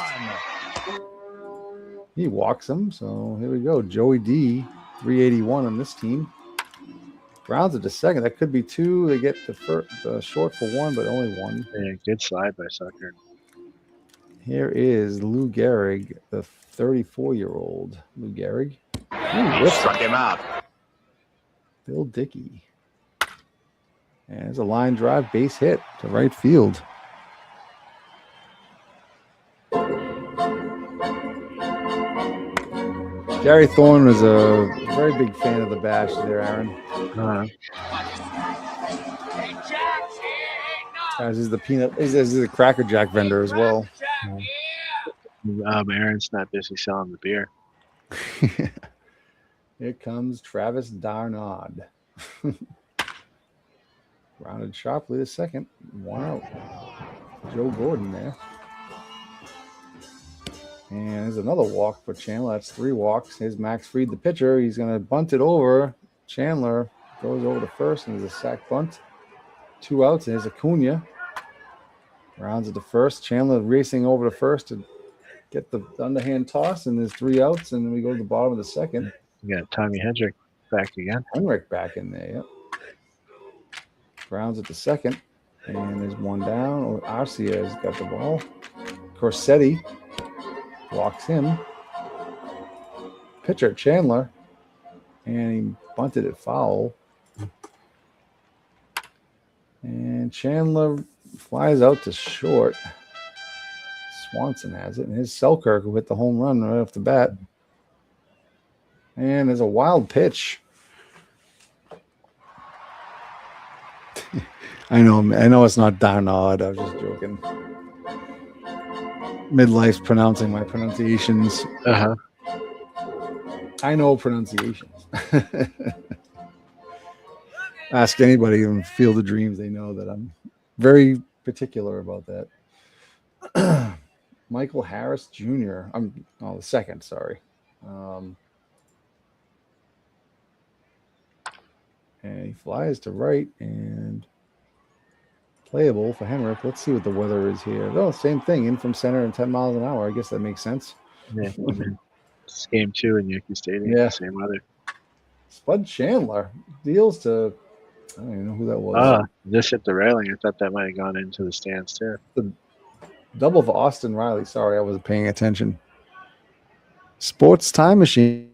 He walks him. So here we go. Joey D, 381 on this team. Grounds it to second. That could be two. They get the short for one, but only one. Yeah, good slide by Sucker. Here is Lou Gehrig, the 34-year-old Lou Gehrig. Struck him out. Bill Dickey. And there's a line drive base hit to right field. Gary Thorne was a very big fan of the bash there, Aaron. As is the peanut, is the Cracker Jack vendor as well. Aaron's not busy selling the beer. Here comes Travis Darnod. Grounded sharply to second. One out. Joe Gordon there. And there's another walk for Chandler. That's 3 walks. Here's Max Fried, the pitcher. He's going to bunt it over. Chandler goes over to first, and there's a sac bunt. 2 outs, and there's Acuna. Rounds it to first. Chandler racing over to first to get the underhand toss, and there's 3 outs, and then we go to the bottom of the second. You got Tommy Hendrick back again. Henrik back in there, yep. Grounds it to second, and there's 1 down. Arcia's got the ball. Corsetti walks him. Pitcher Chandler, and he bunted it foul. And Chandler flies out to short. Swanson has it, and his Selkirk who hit the home run right off the bat. And there's a wild pitch. I know it's not Darnod. I was just joking. Midlife's pronouncing my pronunciations. I know pronunciations. Ask anybody in Field of Dreams, they know that I'm very particular about that. Michael Harris Jr. The second, sorry. And he flies to right and playable for Henrik. Let's see what the weather is here. Oh, same thing. In from center and 10 miles an hour. I guess that makes sense. Yeah, it's game 2 in Yankee Stadium. Yeah. Same weather. Spud Chandler deals to, I don't even know who that was. This hit the railing. I thought that might have gone into the stands too. The double for Austin Riley. Sorry, I wasn't paying attention. Sports Time Machine.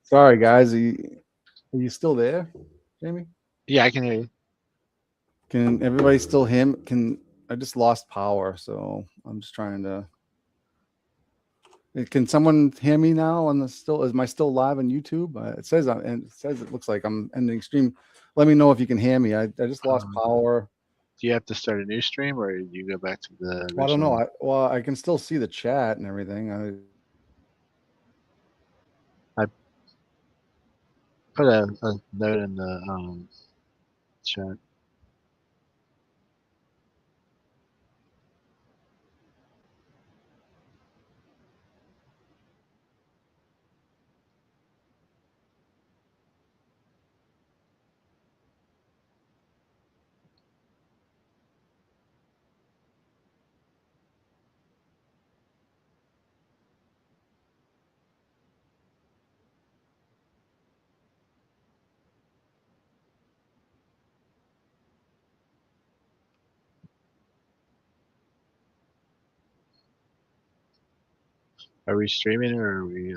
Sorry, guys. Are you still there, Jamie? Yeah, I can hear you. Can everybody still hear me? I just lost power, so I'm just trying to. Can someone hear me now? On the still, am I still live on YouTube? It says and it says it looks like I'm ending stream. Let me know if you can hear me. I just lost power. Do you have to start a new stream, or do you go back to the original? Well, I don't know. I can still see the chat and everything. I put a note in the chat. Are we streaming or are we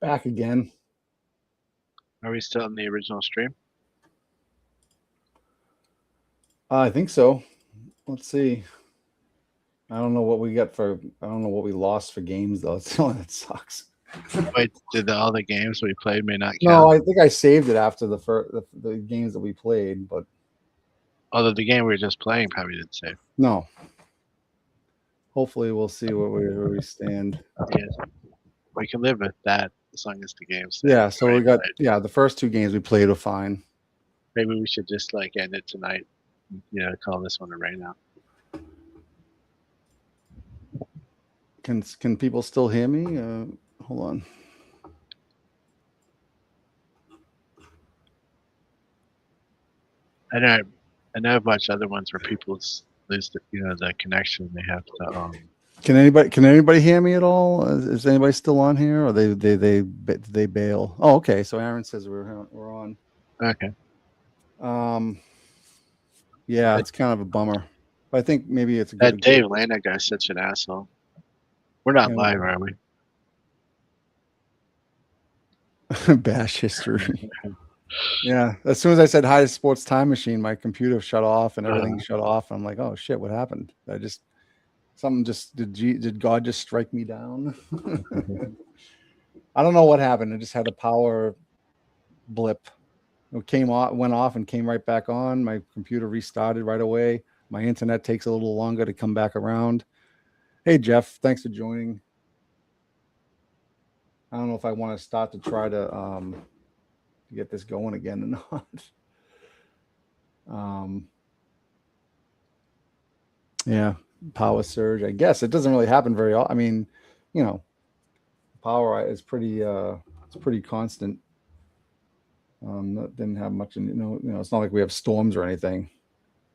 Back again. Are we still in the original stream? I think so. Let's see. I don't know what we got for. I don't know what we lost for games though. It's the only that sucks. Wait, did all the games we played may not count? No, I think I saved it after the games that we played, but Although the game we were just playing probably didn't save. no. Hopefully, we'll see where we stand. Yeah. We can live with that as long as the game's Yeah. So we got played. the first 2 games we played were fine. Maybe we should just like end it tonight. Call this one a rain out. Can people still hear me? Hold on. I know a bunch of other ones where people lose the connection. They have to. Can anybody hear me at all? Is anybody still on here, or they bail? Oh, okay. So Aaron says we're on. Okay. Yeah, it's kind of a bummer. But I think maybe it's a That good. Dave Lana guy's such an asshole. We're not Yeah. live, are we? Bash history. Yeah. As soon as I said hi to Sports Time Machine, my computer shut off and everything shut off. I'm like, oh shit, what happened? Did God just strike me down? I don't know what happened. I just had a power blip. It went off and came right back on. My computer restarted right away. My internet takes a little longer to come back around. Hey Jeff, thanks for joining. I don't know if I want to start to try to get this going again or not. Yeah, power surge. I guess it doesn't really happen very often. I mean, power is pretty. It's pretty constant. Didn't have much. It's not like we have storms or anything.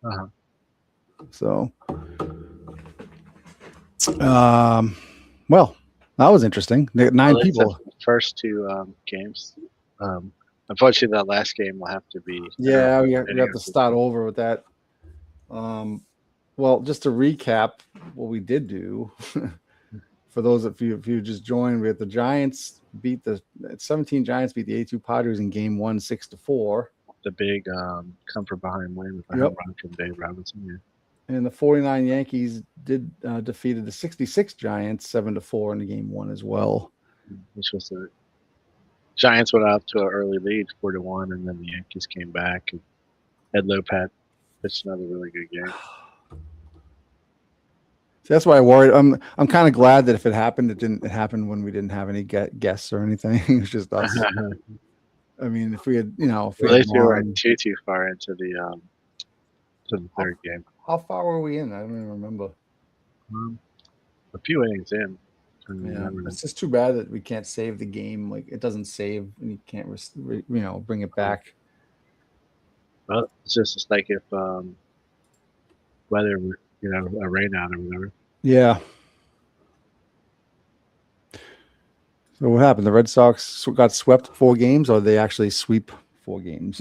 Uh-huh. So, well, that was interesting. 9 people. The first 2 games. Unfortunately, that last game will have to be. Yeah, we have to start over with that. Well, just to recap what we did do, for those of you if you just joined, we had the Giants beat the 17 Giants beat the 82 Padres in game 1, 6-4. The big come from behind win with a home run from Dave Robinson. Yeah. And the 49 Yankees defeated the 66 Giants 7-4 in the game 1 as well. Which was the Giants went out to an early lead, 4-1, and then the Yankees came back and Ed Lopat pitched another really good game. So that's why I worried. I'm kind of glad that if it happened, it didn't happen when we didn't have any guests or anything. It was just us. I mean, if we had, at least we weren't too far into the third game. How far were we in? I don't even remember. A few innings in. Yeah, it's just too bad that we can't save the game. Like it doesn't save, and you can't, bring it back. Well, it's just like if weather, a rain out or whatever. Yeah. So what happened? The Red Sox got swept 4 games, or they actually sweep 4 games?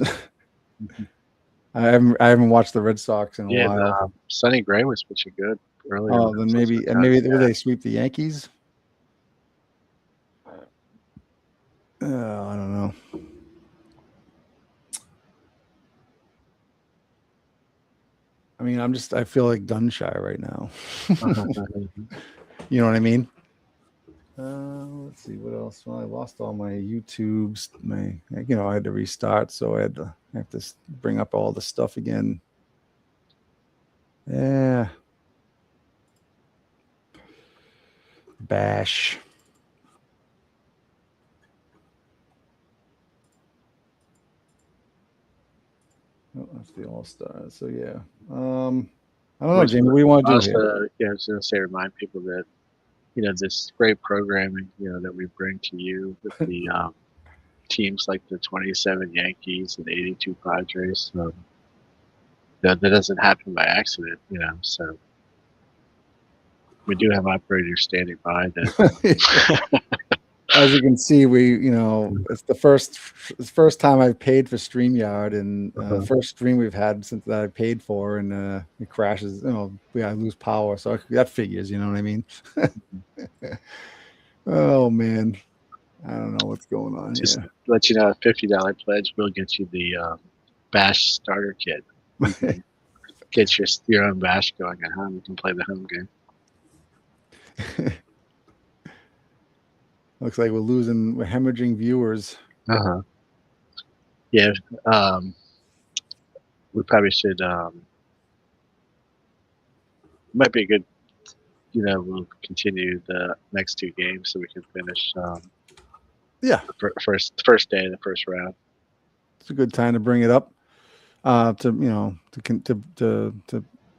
I haven't watched the Red Sox in a while. Sonny Gray was pitching good earlier. Oh, then maybe will they sweep the Yankees? I don't know. I mean, I feel like gun shy right now. You know what I mean? Let's see what else. Well, I lost all my YouTubes. I had to restart, so I have to bring up all the stuff again. Yeah. Bash. Oh, that's the All-Star. So yeah. I don't know, Jamie. What do you want to do here? Yeah, I was going to say, remind people that this great programming that we bring to you with the teams like the 27 Yankees and the 82 Padres. That doesn't happen by accident, So we do have operators standing by that. As you can see, it's the first time I've paid for StreamYard, and the first stream we've had since that I paid for, and it crashes. I lose power, so that figures. You know what I mean? Oh man, I don't know what's going on Just here. let you know, a $50 pledge will get you the Bash starter kit. You can get your own Bash going at home. You can play the home game. Looks like we're hemorrhaging viewers. Uh-huh. Yeah. We probably should. Might be a good. We'll continue the next two games so we can finish. Yeah, the first day of the first round. it's a good time to bring it up. To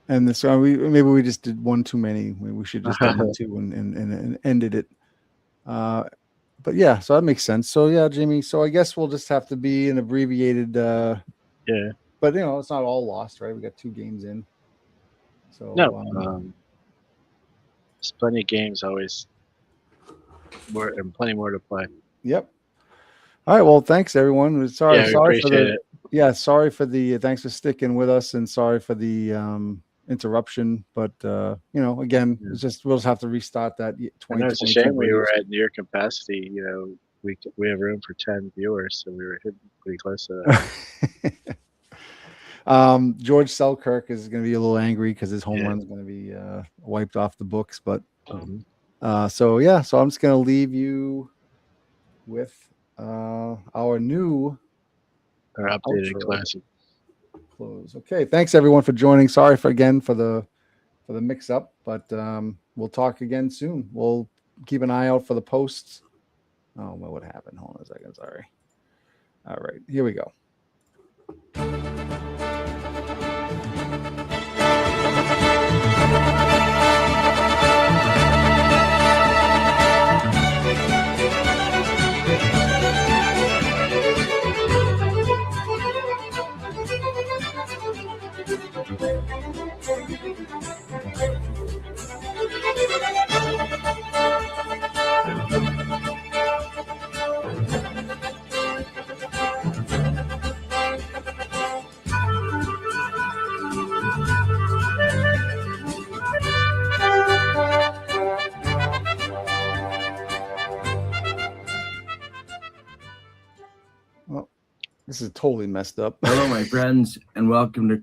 end this. Maybe we just did one too many. We should just done two and ended it. But yeah, so that makes sense. So yeah, Jimmy. So I guess we'll just have to be an abbreviated. Yeah. But it's not all lost, right? We got 2 games in. So no, there's plenty of games always. More and plenty more to play. Yep. All right. Well, thanks everyone. Sorry for the. It. Yeah, sorry for the. Thanks for sticking with us, and sorry for the interruption. But again, it's just we'll just have to restart that. I know it's a shame we were at near capacity. We have room for 10 viewers, so we were hitting pretty close to that. George Selkirk is going to be a little angry because his home run is going to be wiped off the books. But so I'm just going to leave you with our updated classic close. Okay, thanks everyone for joining. Sorry for the mix up, but we'll talk again soon. We'll keep an eye out for the posts. Oh, what happened? Hold on a second. Sorry. All right, here we go. Well, this is totally messed up. Hello, my friends, and welcome to